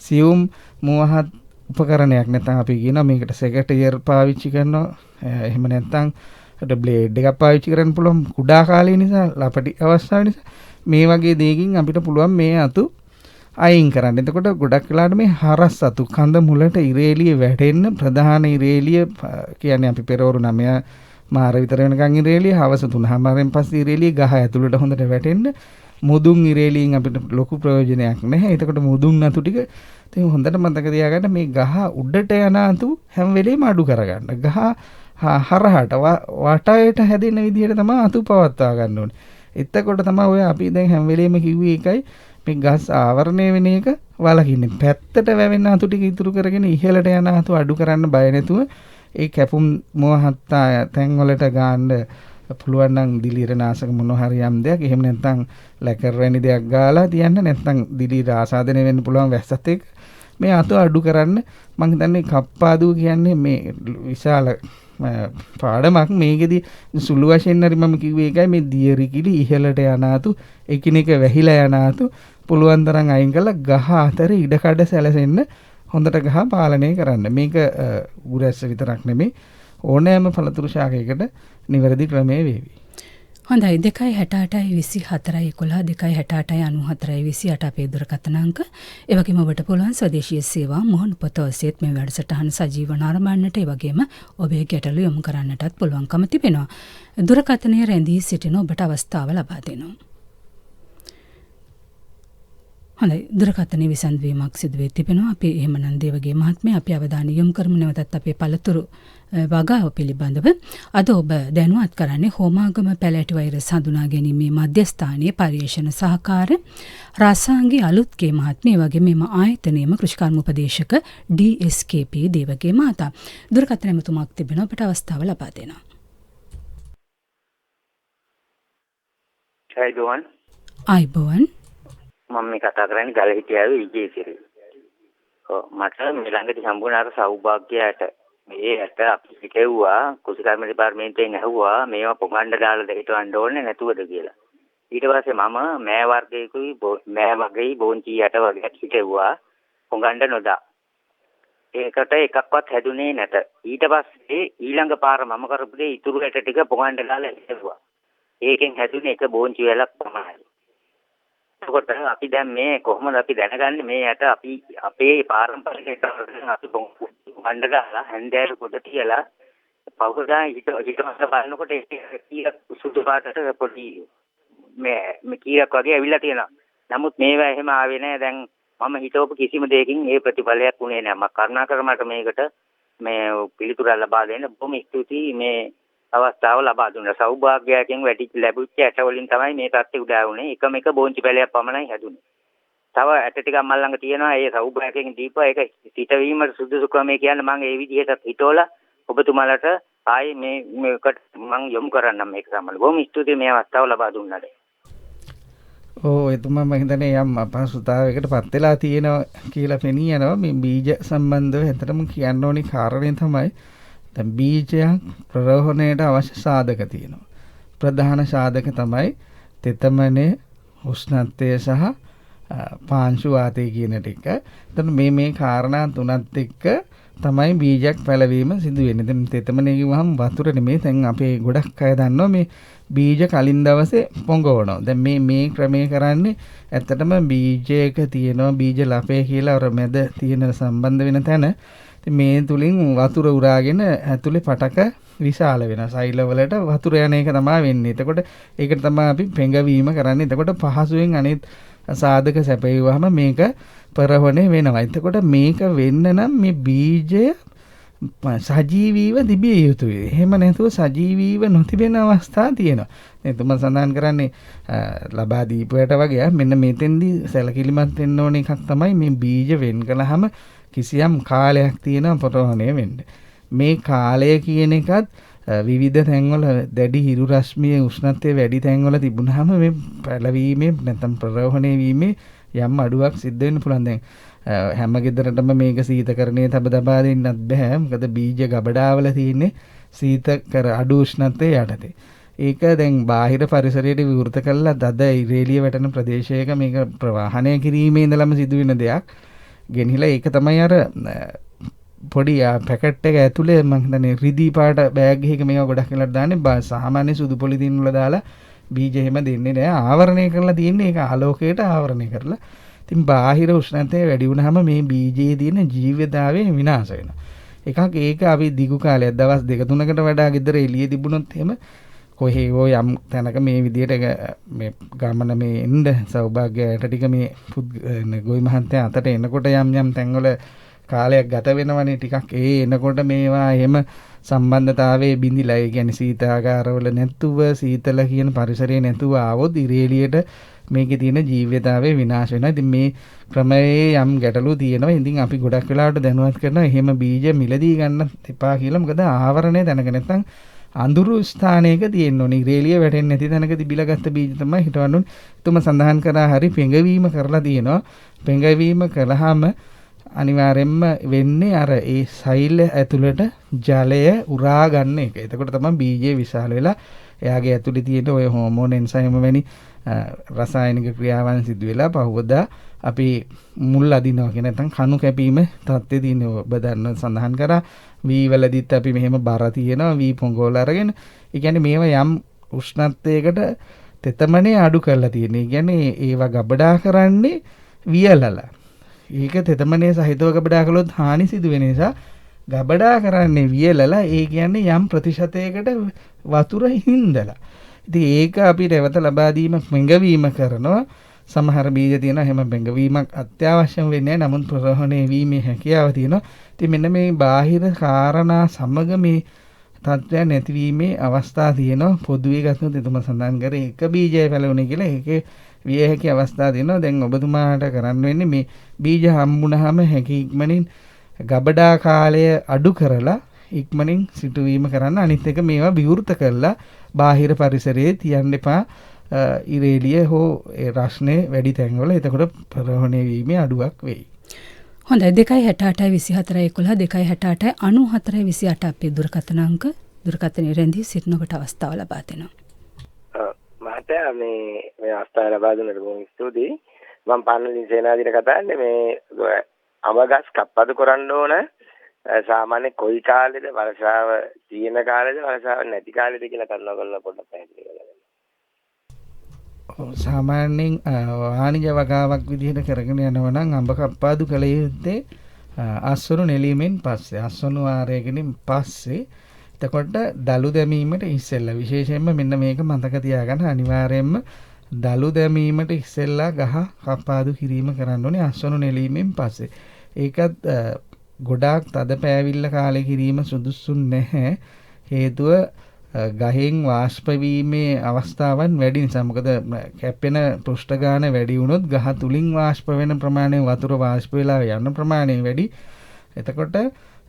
සියුම් මුවහත් උපකරණයක් නැත්නම් අපි කියනවා මේකට සෙකටයර් පාවිච්චි කරනවා. එහෙම නැත්නම් බ්ලේඩ් එකක් පාවිච්චි කරන්න පුළුවන් කුඩා කාලේ නිසා ලපටි අවස්ථාව නිසා මේ වගේ දෙයකින් අපිට පුළුවන් මේ අතු අයින් කරන්න. එතකොට ගොඩක් වෙලාවට මේ හරස් අතු කඳ මුලට ඉරේලිය වැටෙන්න ප්‍රධාන ඉරේලිය කියන්නේ අපි පෙරවරු 9 මාර විතර වෙනකන් ඉරේලිය හවස 3:00 පස්සේ ඉරේලිය ගහ ඇතුළට හොඳට වැටෙන්න. මුදුන් ඉරේලියෙන් අපිට ලොකු ප්‍රයෝජනයක් නැහැ. එතකොට මුදුන් අතු ටික ඉතින් හොඳට මතක තියාගන්න මේ ගහ උඩට යන අතු හැම වෙලේම අඩු කරගන්න. ගහ හරහට වටයට හැදෙන විදිහට තමයි අතු පවත්වා ගන්න ඕනේ. එතකොට තමයි ඔය අපි දැන් හැම වෙලේම කිව්වේ එකයි මේ ගස් ආවරණය වෙන එක වලකින්නේ. පැත්තට වැවෙන අතු ටික ඉතුරු කරගෙන ඉහළට යන අතු අඩු කරන්න බය නැතුව ඒ කැපුම් මොහත්තා තැන් වලට ගන්න පුළුවන් නම් දිලීර නාශක මොන හරි යම් දෙයක් එහෙම නැත්නම් ලැකර් වැනි දෙයක් ගාලා තියන්න. නැත්නම් දිලීර ආසාදනය වෙන්න පුළුවන් වැස්සත් එක්ක මේ අතු අඩු කරන්න. මම හිතන්නේ කප්පාදුව කියන්නේ මේ විශාල පාඩමක්. මේකෙදි සුළු වශයෙන් හරි මම කිව්වේ ඒකයි මේ දියරිකිලි ඉහළට යන අතු එකිනෙක වැහිලා යන අතු පුළුවන් තරම් අයින් කරලා ගහ අතර ඉඩකඩ සැලසෙන්න හොඳට ගහ පාලනය කරන්න. මේක උගුරැස්ස විතරක් නෙමෙයි ඕනෑම පළතුරු ශාකයකට නිවැරදි ක්‍රමයේ වේවි. හොඳයි 2682411 2689428 අපේ දුරකථන අංක. ඒ වගේම ඔබට පුළුවන් ස්වදේශීය සේවා මොහොන් පොත ඔස්සේත් මේ වැඩසටහන සජීව නරඹන්නට ඒ වගේම ඔබේ ගැටලු යොමු කරන්නටත් පුළුවන්කම තිබෙනවා. දුරකථනයේ රැඳී සිටින ඔබට අවස්ථාව ලබා දෙනවා. හොඳයි දුරකථනයේ විසන්දවීමක් සිදු වෙ තිබෙනවා. අපි එහෙමනම් දේවගේ මහත්මයා අපි අවධානය යොමු කරමු නැවතත් අපේ පළතුරු වගාව පිළිබඳව. අද ඔබ දැනුවත් කරන්නේ හෝමාගම පැලෑටි වෛරස් හඳුනා ගැනීමේ මධ්‍යස්ථානයේ පර්යේෂණ සහකාර රාසාංගී අලුත්ගේ මහත්මිය වගේ මෙම ආයතනයේම කෘෂිකර්ම උපදේශක DSKP දේවගේ මහතා. දුරකථන ඇමතුමක් තිබෙනවා අපට අවස්ථාව ලබා දෙනවා. ආයිබෝවන් මම මේ කතා කරන්නේ ගලහිටියාවේ විජේසිරි. මට මේ ළඟදී හම්බුණ අර සෞභාග්‍යයට මේ ඇට අපි හිතෙව්වා කුෂිකර්ම දෙපාර්තමේන්තුවෙන් ඇහුවා මේවා පොගණ්ඩ දාලා දෙහිටවන්න ඕනේ නැතුවද කියලා. ඊට පස්සේ මම මෑ වර්ගයකුයි මෑ වගේයි බෝන්චි යට වගේක් හිතෙව්වා පොගණ්ඩ නොදා. ඒකට එකක්වත් හැදුනේ නැත. ඊට පස්සේ ඊළඟ පාර මම කරපු දේ ඉතුරු ඇට ටික පොගණ්ඩ දාලා හිතෙව්වා. ඒකෙන් හැදුනේ එක බෝන්චි වැලක් පමණයි. එතකොට අපි දැන් මේ කොහොමද අපි දැනගන්නේ මේ යට අපි අපේ පාරම්පරික අපි බණ්ඩ දාලා හැන්දෑර කොට තියලා පවුදා හිතවස බලනකොට ඒක සුදු පාටට පොඩි මේ කීයක් වගේ ඇවිල්ලා තියෙනවා. නමුත් මේවා එහෙම ආවේ නැහැ. දැන් මම හිතවපු කිසිම දෙයකින් ඒ ප්‍රතිඵලයක් උනේ නැහැ. මම කරුණාකර මට මේකට මේ පිළිතුරක් ලබා දෙන්න බොහොම ස්තුතියි. මේ අවස්ථාව ලබා දුන්නා. සෞභාග්‍යයෙන් වැඩි ලැබුච්ච ඇට වලින් තමයි මේ තත්ත්වය උදා වුනේ. එකම එක බෝන්චි පැලයක් පමණයි හැදුනේ. තව ඇට ටිකක් මල් ළඟ තියෙනවා. ඒ සෞභාග්‍යයෙන් දීපුවා ඒක සිටවීමට සුදුසු ක්‍රමය කියන්නේ මම ඒ විදිහට හිතවලා ඔබතුමාලට ආයේ මේකට මම යොමු කරන්නම් මේක සම්බන්ධව. බොහොම ස්තුතියි මේ අවස්ථාව ලබා දුන්නාට. එතුමා මම හිතන්නේ යම් අපහසුතාවයකට පත් වෙලා තියෙනවා කියලා පෙනී යනවා. මේ බීජ සම්බන්ධව හිතටම කියන්න ඕනි කාරණේ තමයි දැන් බීජයක් ප්‍රරෝහණයට අවශ්‍ය සාධක තියෙනවා. ප්‍රධාන සාධක තමයි තෙතමනේ, උෂ්ණත්වය සහ පාංශු වාතය කියන ටික. එතන මේ කාරණා තුනත් එක්ක තමයි බීජයක් පැලවීම සිදු වෙන්නේ. දැන් තෙතමනේ කිව්වහම වතුර නෙමෙයි. දැන් අපේ ගොඩක් අය දන්නවා මේ බීජ කලින් දවසේ පොඟවනවා. දැන් මේ ක්‍රමයේ කරන්නේ ඇත්තටම බීජයක තියෙනවා බීජ ලපේ කියලා අර මැද තියෙන සම්බන්ධ වෙන තැන මේ තුලින් වතුර උරාගෙන ඇතුලේ පටක විශාල වෙනවා. සෛලවලට වතුර යන එක තමයි වෙන්නේ. එතකොට ඒකට තමයි අපි පෙඟවීම කරන්නේ. එතකොට පහසුවෙන් අනිත් සාධක සැපයුවාම මේක පරවණේ වෙනවා. එතකොට මේක වෙන්න නම් මේ බීජය සජීවීව තිබිය යුතුයි. එහෙම නැතුව සජීවීව නොතිබෙන අවස්ථා තියෙනවා. එතුමා සඳහන් කරන්නේ ලබා දීපුවට වගේ මෙන්න මෙතෙන්දී සැලකිලිමත් වෙන්න ඕන එකක් තමයි මේ බීජ වෙන් කළාම කිසියම් කාලයක් තියෙනවා පරවණය වෙන්න. මේ කාලය කියන එකත් විවිධ තැන්වල දැඩි හිරු රශ්මියේ උෂ්ණත්වය වැඩි තැන්වල තිබුණාම මේ පැලවීමේ නැත්නම් ප්‍රරෝහණය වීමේ යම් අඩුවක් සිද්ධ වෙන්න පුළුවන්. දැන් හැම ගෙදරටම මේක සීතකරණයේ තබා දෙන්නත් බෑ. මොකද බීජ ගබඩාවල තියෙන්නේ සීතකර අඩු උෂ්ණත්වයේ යටතේ. ඒක දැන් බාහිර පරිසරයට විවෘත කළා දද ඉරේලිය වැටෙන ප්‍රදේශයක මේක ප්‍රවාහණය කිරීමේ ඉඳලම සිදුවෙන දෙයක්. ගෙනහිලා ඒක තමයි අර පොඩි පැකට් එක ඇතුලේ මම හිතන්නේ රිදී පාට බෑග් එකක මේවා ගොඩක් වෙලාට දාන්නේ සාමාන්‍ය සුදු පොලිතින් වල දාලා බීජ එහෙම දෙන්නේ නැහැ. ආවරණය කරලා තියෙන්නේ ඒක ආලෝකයට ආවරණය කරලා. ඉතින් බාහිර උෂ්ණත්වය වැඩි වුණාම මේ බීජයේ තියෙන ජීවිතාවය විනාශ වෙනවා. එකක් ඒක අපි දිගු කාලයක් දවස් 2-3කට වඩා ගෙදර එළියේ තිබුණොත් එහෙම කොහේ හෝ යම් තැනක මේ විදියට මේ ගමන මේ එන්න සෞභාග්‍යයට ටික මේ ගොවි මහන්තයා අතට එනකොට යම් තැන්වල කාලයක් ගත වෙනවනේ ටිකක් එනකොට මේවා එහෙම සම්බන්ධතාවයේ බිඳිලා ඒ කියන්නේ සීතාගාරවල නැතුව සීතල කියන පරිසරයේ නැතුව ආවොත් ඉරේලියට මේකේ තියෙන ජීවිතාවය විනාශ වෙනවා. ඉතින් මේ ක්‍රමයේ යම් ගැටලු තියෙනවා. ඉතින් අපි ගොඩක් වෙලාවට දැනුවත් කරනවා එහෙම බීජ මිලදී ගන්න එපා කියලා. මොකද ආවරණය දැනග නැත්නම් අඳුරු ස්ථානයක තියෙන්න ඕනේ. ඉරේලිය වැටෙන්නේ නැති තැනක තිබිලා ගත්ත බීජ තමයි හිටවන්න ඕනේ. තුම සඳහන් කරා හරි පෙඟවීම කරලා තියෙනවා. පෙඟවීම කළාම අනිවාර්යෙන්ම වෙන්නේ අර ඒ සෛල ඇතුළට ජලය උරා ගන්න එක. එතකොට තමයි බීජය විශාල වෙලා එයාගේ ඇතුලේ තියෙන ඔය හෝමෝන එන්සයිම වැනි රසායනික ක්‍රියාවන් සිදු වෙලා පහවදා අපි මුල් අදිනවා කියන නැත්නම් කණු කැපීම තත්ත්වයේ තියෙන ඔබ දන්න සඳහන් කරා වී වලදිත් අපි මෙහෙම බර තියෙනවා වී පොඟවල අරගෙන. ඒ කියන්නේ මේවා යම් උෂ්ණත්වයකට තෙතමනේ අඩු කරලා තියෙන. ඒ කියන්නේ ඒවා ගබඩා කරන්නේ වියලලා. ඒක තෙතමනේ සහිතව ගබඩා කළොත් හානි සිදු වෙන නිසා ගබඩා කරන්නේ වියලලා. ඒ කියන්නේ යම් ප්‍රතිශතයකට වතුර හින්දලා. ඉතින් ඒක අපි රැවත ලබා දීම මෙඟවීම කරනවා සමහර බීජ තියෙන හැම බැඟවීමක් අත්‍යවශ්‍යම වෙන්නේ නැහැ. නමුත් ප්‍රරෝහණය වීමේ හැකියාව තියෙනවා. ඉතින් මෙන්න මේ බාහිර කාරණා සමග මේ තත්ත්වයන් නැතිවීමේ අවස්ථා තියෙනවා. පොදුවේ ගත්තොත් එතුමා සඳහන් කරේ එක බීජය පැලවුණේ කියලා ඒකේ විය හැකි අවස්ථා තියෙනවා. දැන් ඔබතුමාට කරන්න වෙන්නේ මේ බීජ හම්බුනහම හැකි ඉක්මනින් ගබඩා කාලය අඩු කරලා ඉක්මනින් සිටුවීම කරන්න. අනිත් එක මේවා විවෘත කරලා බාහිර පරිසරයේ තියන්න එපා. ඉරේලිය හෝ රස්නේ වැඩි තැන්වල. එතකොට ප්‍රරෝහණය වීමේ අඩුවක් වෙයි. හොඳයි 2682411 2689428 අපේ දුරකථන අංක දුරකථනයේ රැඳී සිටින ඔබට අවස්ථාව ලබා දෙනවා. මහත්තයා මේ අවස්ථාව ලබා දුන්නට බොහොම ස්තුතියි. මම පානලින් සේනාධිර කතා කරන්නේ මේ අමගස් කප්පද කරන්න ඕන සාමාන්‍ය කොයි කාලෙද වර්ෂාව තියෙන කාලෙද වර්ෂාව නැති කාලෙද කියලා කරනවා පොඩ්ඩක් පැහැදිලි කරලා. සාමාන්‍යයෙන් වාණිජ වගාවක් විදිහට කරගෙන යනවා නම් අඹ කප්පාදු කළ යුත්තේ අස්වනු නෙලීමෙන් පස්සේ අස්වනු වාරයකින් පස්සේ. එතකොට දලු දැමීමට ඉස්සෙල්ලා විශේෂයෙන්ම මෙන්න මේක මතක තියාගන්න අනිවාර්යයෙන්ම දලු දැමීමට ඉස්සෙල්ලා ගහ කප්පාදු කිරීම කරන්න ඕනේ අස්වනු නෙලීමෙන් පස්සේ. ඒකත් ගොඩාක් තද පෑවිල්ල කාලේ කිරීම සුදුසු නැහැ. හේතුව ගහෙන් වාෂ්ප වීමේ අවස්ථාවන් වැඩි නිසා. මොකද කැපෙන පෘෂ්ඨගාන වැඩි වුණොත් ගහ තුලින් වාෂ්ප වෙන ප්‍රමාණය වතුර වාෂ්ප වෙලා යන ප්‍රමාණය වැඩි. එතකොට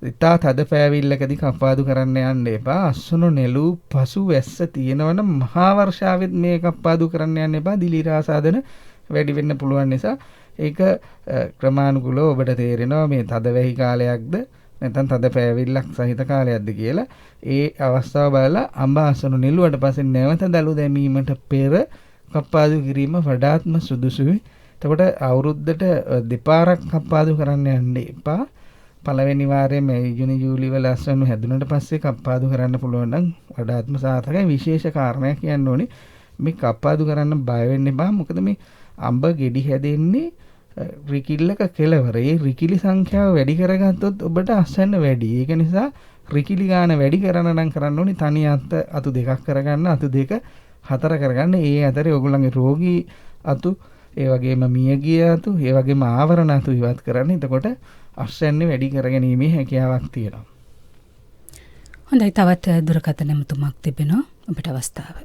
ඉතා තද පෑවිල්ලකදී කප්පාදු කරන්න යන්න එපා. අස්වනු නෙළූ පසු වැස්ස තියෙනවනම් මහා වර්ෂාවෙත් මේ කප්පාදු කරන්න යන්න එපා. දිලීර ආසාදන වැඩි වෙන්න පුළුවන් නිසා ඒක ක්‍රමානුකූලව ඔබට තේරෙනවා මේ තද වැහි කාලයක්ද නැත්නම් තද පෑවිල්ලක් සහිත කාලයක්ද කියලා. ඒ අවස්ථාව බලලා අඹ අස්වනු නෙළුවට පස්සේ නැවත දලු දැමීමට පෙර කප්පාදු කිරීම වඩාත්ම සුදුසුයි. එතකොට අවුරුද්දට දෙපාරක් කප්පාදු කරන්න යන්න එපා. පළවෙනි වාරයේ මේ ජූනි ජූලි වල අස්වනු හැදුනට පස්සේ කප්පාදු කරන්න පුළුවන් නම් වඩාත්ම සාර්ථකයි. විශේෂ කාරණයක් කියන්න ඕනේ මේ කප්පාදු කරන්න බය වෙන්න එපා. මොකද මේ අඹ ගෙඩි හැදෙන්නේ රිකිල්ලක කෙලවර. ඒ රිකිලි සංඛ්‍යාව වැඩි කරගත්තොත් ඔබට අස්වැන්න වැඩි. ඒක නිසා රිකිලි ගාන වැඩි කරන්න නම් කරන්න ඕනේ තනි අතු දෙකක් කරගන්න, අතු දෙක 4 කරගන්න. ඒ අතරේ ඔයගොල්ලන්ගේ රෝගී අතු, ඒ වගේම මියගිය අතු, ඒ වගේම ආවරණ අතු ඉවත් කරන්න. එතකොට අස්වැන්නේ වැඩි කරගැනීමේ හැකියාවක් තියෙනවා. හොඳයි තවත් දුරකථන නම්තුමක් තිබෙනවා ඔබට අවස්ථාව.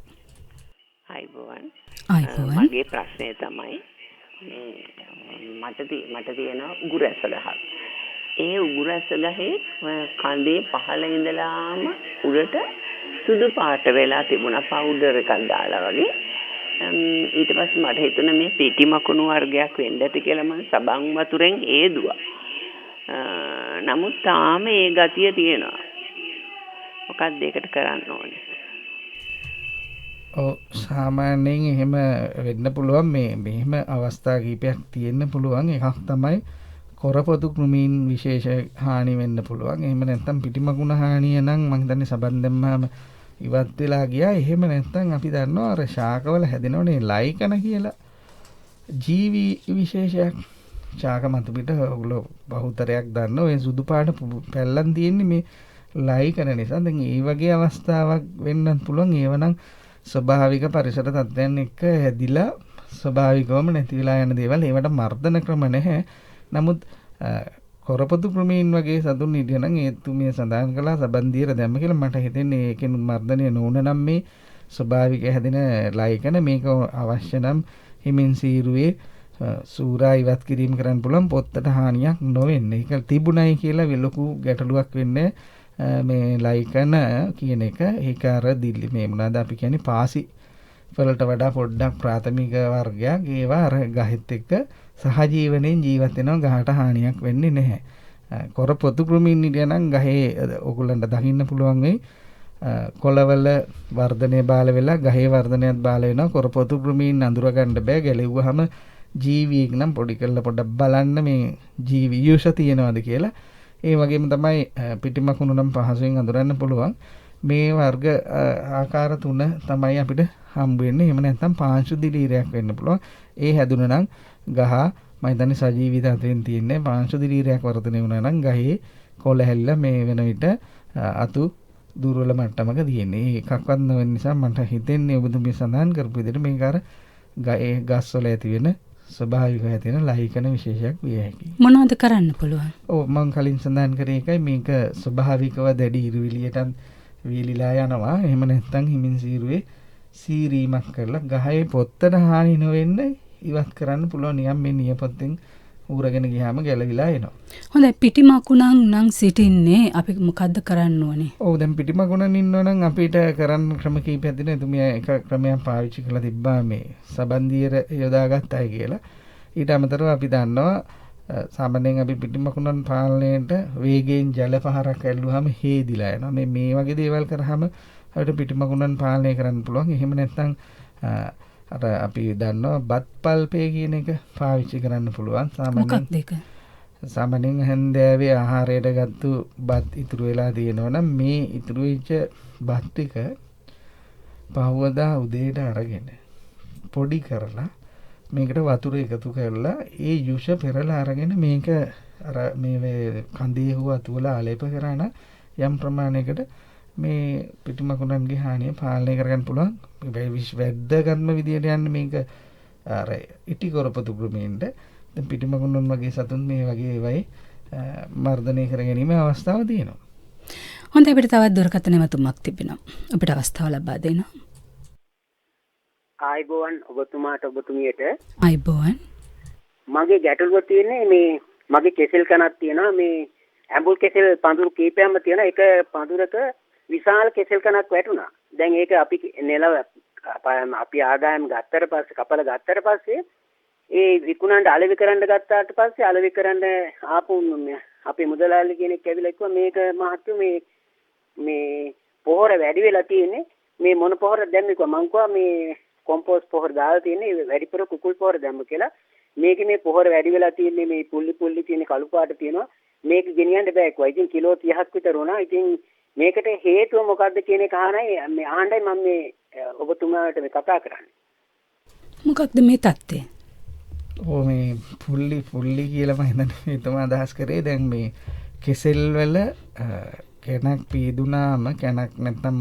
අයිබෝවන්. මගේ ප්‍රශ්නය තමයි මට තියෙන උගුරැස්ස ගහක්. ඒ උගුරැස්ස ගහේ කඳේ පහළ ඉඳලාම උඩට සුදු පාට වෙලා තිබුණා පවුඩර් එකක් දාලා වගේ. ඊට පස්සේ මට හිතුණා මේ පිටි මකුණු වර්ගයක් වෙන්න ඇති කියලා මම සබන් වතුරෙන් ඒදුවා. නමුත් තාම ඒ ගතිය තියෙනවා. මොකක්ද ඒකට කරන්න ඕනේ? සාමාන්‍යයෙන් එහෙම වෙන්න පුළුවන්. මෙහෙම අවස්ථා කිහිපයක් තියෙන්න පුළුවන්. එකක් තමයි කොරපොතු කෘමීන් විශේෂ හානි වෙන්න පුළුවන්. එහෙම නැත්නම් පිටිමකුණ හානිය නම් මම හිතන්නේ සබන් දැම්මම ඉවත් වෙලා ගියා. එහෙම නැත්නම් අපි දන්නවා අර ශාකවල හැදෙනවනේ ලයිකන කියලා ජීවි විශේෂයක්. ශාක මතු පිට ඔයගොල්ලෝ බහුතරයක් දන්නවා. ඒ සුදු පාට පැල්ලන් තියෙන්නේ මේ ලයිකන නිසා. දැන් මේ වගේ අවස්ථාවක් වෙන්නත් පුළුවන්. ඒවනම් ස්වභාවික පරිසර තත්ත්වයන් එක්ක හැදිලා ස්වභාවිකවම නැති වෙලා යන දේවල්. ඒවට මර්ධන ක්‍රම නැහැ. නමුත් කොරපොතු කෘමීන් වගේ සතුන් හිටියනම් ඒතුමිය සඳහන් කළා සබන්දියර දැම්ම කියලා. මට හිතෙන්නේ ඒකෙන් මර්ධනය නොවන නම් මේ ස්වභාවික හැදෙන ලයිකන මේක අවශ්‍ය නම් හිමින් සීරුවේ සූරා ඉවත් කිරීම කරන්න පුළුවන්. පොත්තට හානියක් නොවෙන්නේ. ඒක තිබුණයි කියලා ලොකු ගැටලුවක් වෙන්නේ මේ ලයිකන කියන එක. ඒක අර දිල්ලි මේ මොනවාද අපි කියන්නේ පාසි වලට වඩා පොඩ්ඩක් ප්‍රාථමික වර්ගයක්. ඒවා අර ගහෙත් එක්ක සහජීවනයෙන් ජීවත් වෙනවා. ගහට හානියක් වෙන්නේ නැහැ. කොරපොතු කෘමීන් නිදනනම් ගහේ ඔයගොල්ලන්ට දකින්න පුළුවන් වෙයි. කොළවල වර්ධනය බාල වෙලා ගහේ වර්ධනයත් බාල වෙනවා. කොරපොතු කෘමීන් අඳුර ගන්න බෑ. ගැලෙව්වහම ජීවියෙක් නම් පොඩි කරලා පොඩ්ඩක් බලන්න මේ ජීවි යුෂ තියෙනවද කියලා. ඒ වගේම තමයි පිටිමකුණු නම් පහසුවෙන් අඳුරන්න පුළුවන්. මේ වර්ග ආකාර 3 තමයි අපිට හම්බ වෙන්නේ. එහෙම නැත්නම් පාංශු දිලීරයක් වෙන්න පුළුවන්. ඒ හැදුන නම් ගහ මම හිතන්නේ සජීවී තත්ත්වයෙන් තියෙන්නේ. පාංශු දිලීරයක් වර්ධනය වුණා නම් ගහේ කොළ හැල්ල මේ වෙන විට අතු දුර්වල මට්ටමක තියෙන්නේ. ඒකක්වත් නොවෙන නිසා මට හිතෙන්නේ ඔබතුමිය සඳහන් කරපු විදිහට මේක අර ගස් වල ඇති වෙන ස්වභාවිකව තියෙන ලයිකන විශේෂයක් විය හැකියි. මොනවද කරන්න පුළුවන්? ඔව් මම කලින් සඳහන් කරේ එකයි මේක ස්වභාවිකව දැඩි ඉරුවිලියටත් වීලිලා යනවා. එහෙම නැත්නම් හිමින් සීරුවේ සීරීමක් කරලා ගහේ පොත්තට හානි නොවෙන්න ඉවත් කරන්න පුළුවන්. නිකන් මේ නියපොත්තෙන් ඌරගෙන ගියාම ගැලවිලා එනවා. හොඳයි පිටිමකුණන් නම් සිටින්නේ අපි මොකද්ද කරන්න ඕනේ? ඔව් දැන් පිටිමකුණන් ඉන්නවනම් අපිට කරන්න ක්‍රම කීපයක් තියෙනවා. එතුමිය එක ක්‍රමයක් පාවිච්චි කරලා තිබ්බා මේ සබන්දියර යොදාගත්තයි කියලා. ඊට අමතරව අපි දන්නවා සාමාන්‍යයෙන් අපි පිටිමකුණන් පාලනයට වේගයෙන් ජල පහරක් ඇල්ලුවාම හේදිලා යනවා. මේ වගේ දේවල් කරාම අපිට පිටිමකුණන් පාලනය කරන්න පුළුවන්. එහෙම නැත්නම් අර අපි දන්නවා බත් පල්පේ කියන එක පාවිච්චි කරන්න පුළුවන්. සාමාන්‍යයෙන් හන්දෑවේ ආහාරයට ගත්තු බත් ඉතුරු වෙලා තියෙනවනම් මේ ඉතුරු වෙච්ච බත් ටික පහවදා උදේට අරගෙන පොඩි කරලා මේකට වතුර එකතු කරලා ඒ යුෂ පෙරලා අරගෙන මේක අර මේ කඳේ හුව අතුවල ආලේප කරාන යම් ප්‍රමාණයකට මේ පිටිමකුණන්ගේ හානිය පාලනය කරගන්න පුළුවන්. වැද්දගත්ම විදියට යන්නේ මේක අර ඉටි කොරපතු ක්‍රමයෙන්ද දැන් පිටිමකුණන් වගේ සතුන් මේ වගේ ඒවයි මර්ධනය කර ගැනීම අවස්ථාව තියෙනවා. හොඳයි අපිට තවත් දුරකථන නැවතුමක් තිබෙනවා. අපිට අවස්ථාව ලබා දෙනවා. ආයිබෝවන් ඔබතුමාට ඔබතුමියට. ආයිබෝවන්. මගේ ගැටලුව තියෙන්නේ මේ මගේ කෙසෙල් කනක් තියෙනවා මේ ඇඹුල් කෙසෙල් පඳුරු කීපයක්ම තියෙනවා. එක පඳුරක විශාල කෙසෙල් කනක් වැටුණා. දැන් ඒක අපි නෙලව අපි ආදායම් ගත්තට පස්සේ කපල ගත්තට පස්සේ ඒ විකුණන්න අලෙවි කරන්න ගත්තාට පස්සේ අලෙවි කරන්න ආපු අපේ මුදලාලි කෙනෙක් ඇවිල්ලා කිව්වා මේක මහත්තයෝ මේ පොහොර වැඩි වෙලා තියෙන්නේ මේ මොන පොහොරද දැම්මේ කිව්වා. මං කිව්වා මේ කොම්පෝස්ට් පොහොර දාලා තියෙන්නේ වැඩිපුර කුකුල් පොහොර දැම්ම කියලා. මේකේ මේ පොහොර වැඩි වෙලා තියෙන්නේ මේ පුල්ලි තියෙන කළු පාට තියෙනවා. මේක ගෙනියන්න බෑ කිව්වා. ඉතින් කිලෝ 30ක් විතර වුණා. ඉතින් මේකට හේතුව මොකද්ද කියන එක අහන්නයි ආණ්ඩයි මම මේ ඔබතුමාට මේ කතා කරන්නේ. මොකක්ද මේ தත්ත්වය? ඕ මේ පුල්ලි කියලා මම හිතන්නේ එතුමා අදහස් කරේ දැන් මේ කෙසෙල් වල කැණක් පීදුනාම කැණක් නැත්නම්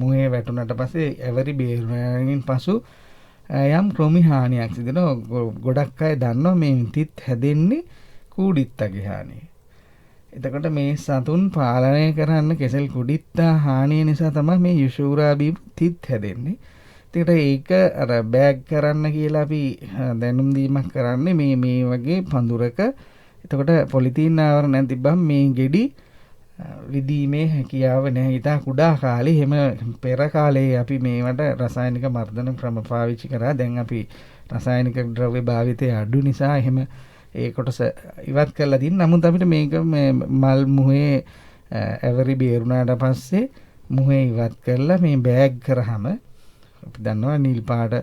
මුවේ වැටුණට පස්සේ ඇවරි බේරුණාගෙන් පසු යම් ක්‍රමි හානියක් සිදෙනවා. ගොඩක් අය දන්නවා මේ තිත් හැදෙන්නේ කූඩිත්තගේ හානිය. එතකොට මේ සතුන් පාලනය කරන්න කෙසෙල් කුඩිත්තා හානිය නිසා තමයි මේ යුෂූරාබී තිත් හැදෙන්නේ. ඒකට ඒක අර බෑග් කරන්න කියලා අපි දැනුම් දීමක් කරන්නේ මේ වගේ පඳුරක. එතකොට පොලිතීන් ආවරණයක් තිබ්බම මේ ගෙඩි විදීමේ හැකියාව නැහැ. ඊට කුඩා කාලේ එහෙම පෙර කාලේ අපි මේවට රසායනික මර්ධන ක්‍රම පාවිච්චි කරා. දැන් අපි රසායනික ද්‍රව්‍ය භාවිතය අඩු නිසා එහෙම ඒ කොටස ඉවත් කරලා තියෙන. නමුත් අපිට මේක මල් මුහේ ඇවරි බේරුණාට පස්සේ මුහේ ඉවත් කරලා මේ බෑග් කරාම අපි දන්නවා නිල් පාට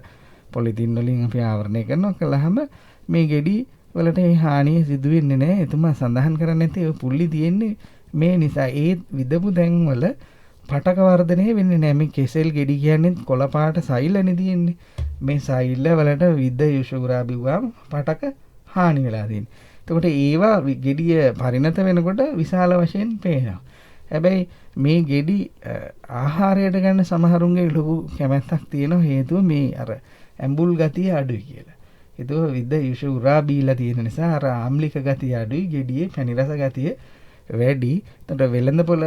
පොලිතින් වලින් අපි ආවරණය කරනවා. කළාම මේ ගෙඩි වලට ඒ හානිය සිදු වෙන්නේ නැහැ. එතුමා සඳහන් කරන්නේ නැති ඒ පුල්ලි තියෙන්නේ මේ නිසා. ඒ විදපු තැන් වල පටක වර්ධනය වෙන්නේ නැහැ. මේ කෙසෙල් ගෙඩි කියන්නේ කොළ පාට සෛලනේ තියෙන්නේ. මේ සෛල වලට විද යුෂුරා බිව්වම පටක හානි වෙලා තියෙන්නේ. එතකොට ඒවා ගෙඩිය පරිණත වෙනකොට විශාල වශයෙන් පේනවා. හැබැයි මේ ගෙඩි ආහාරයට ගන්න සමහරුන්ගේ ලොකු කැමැත්තක් තියෙනවා. හේතුව මේ අර ඇඹුල් ගතිය අඩුයි කියලා. ඒක විද යුෂුරා බීලා තියෙන නිසා අර ආම්ලික ගතිය අඩුයි. ගෙඩියේ පැණි රස ගතිය වැඩි. එතකොට වෙළඳ පොළ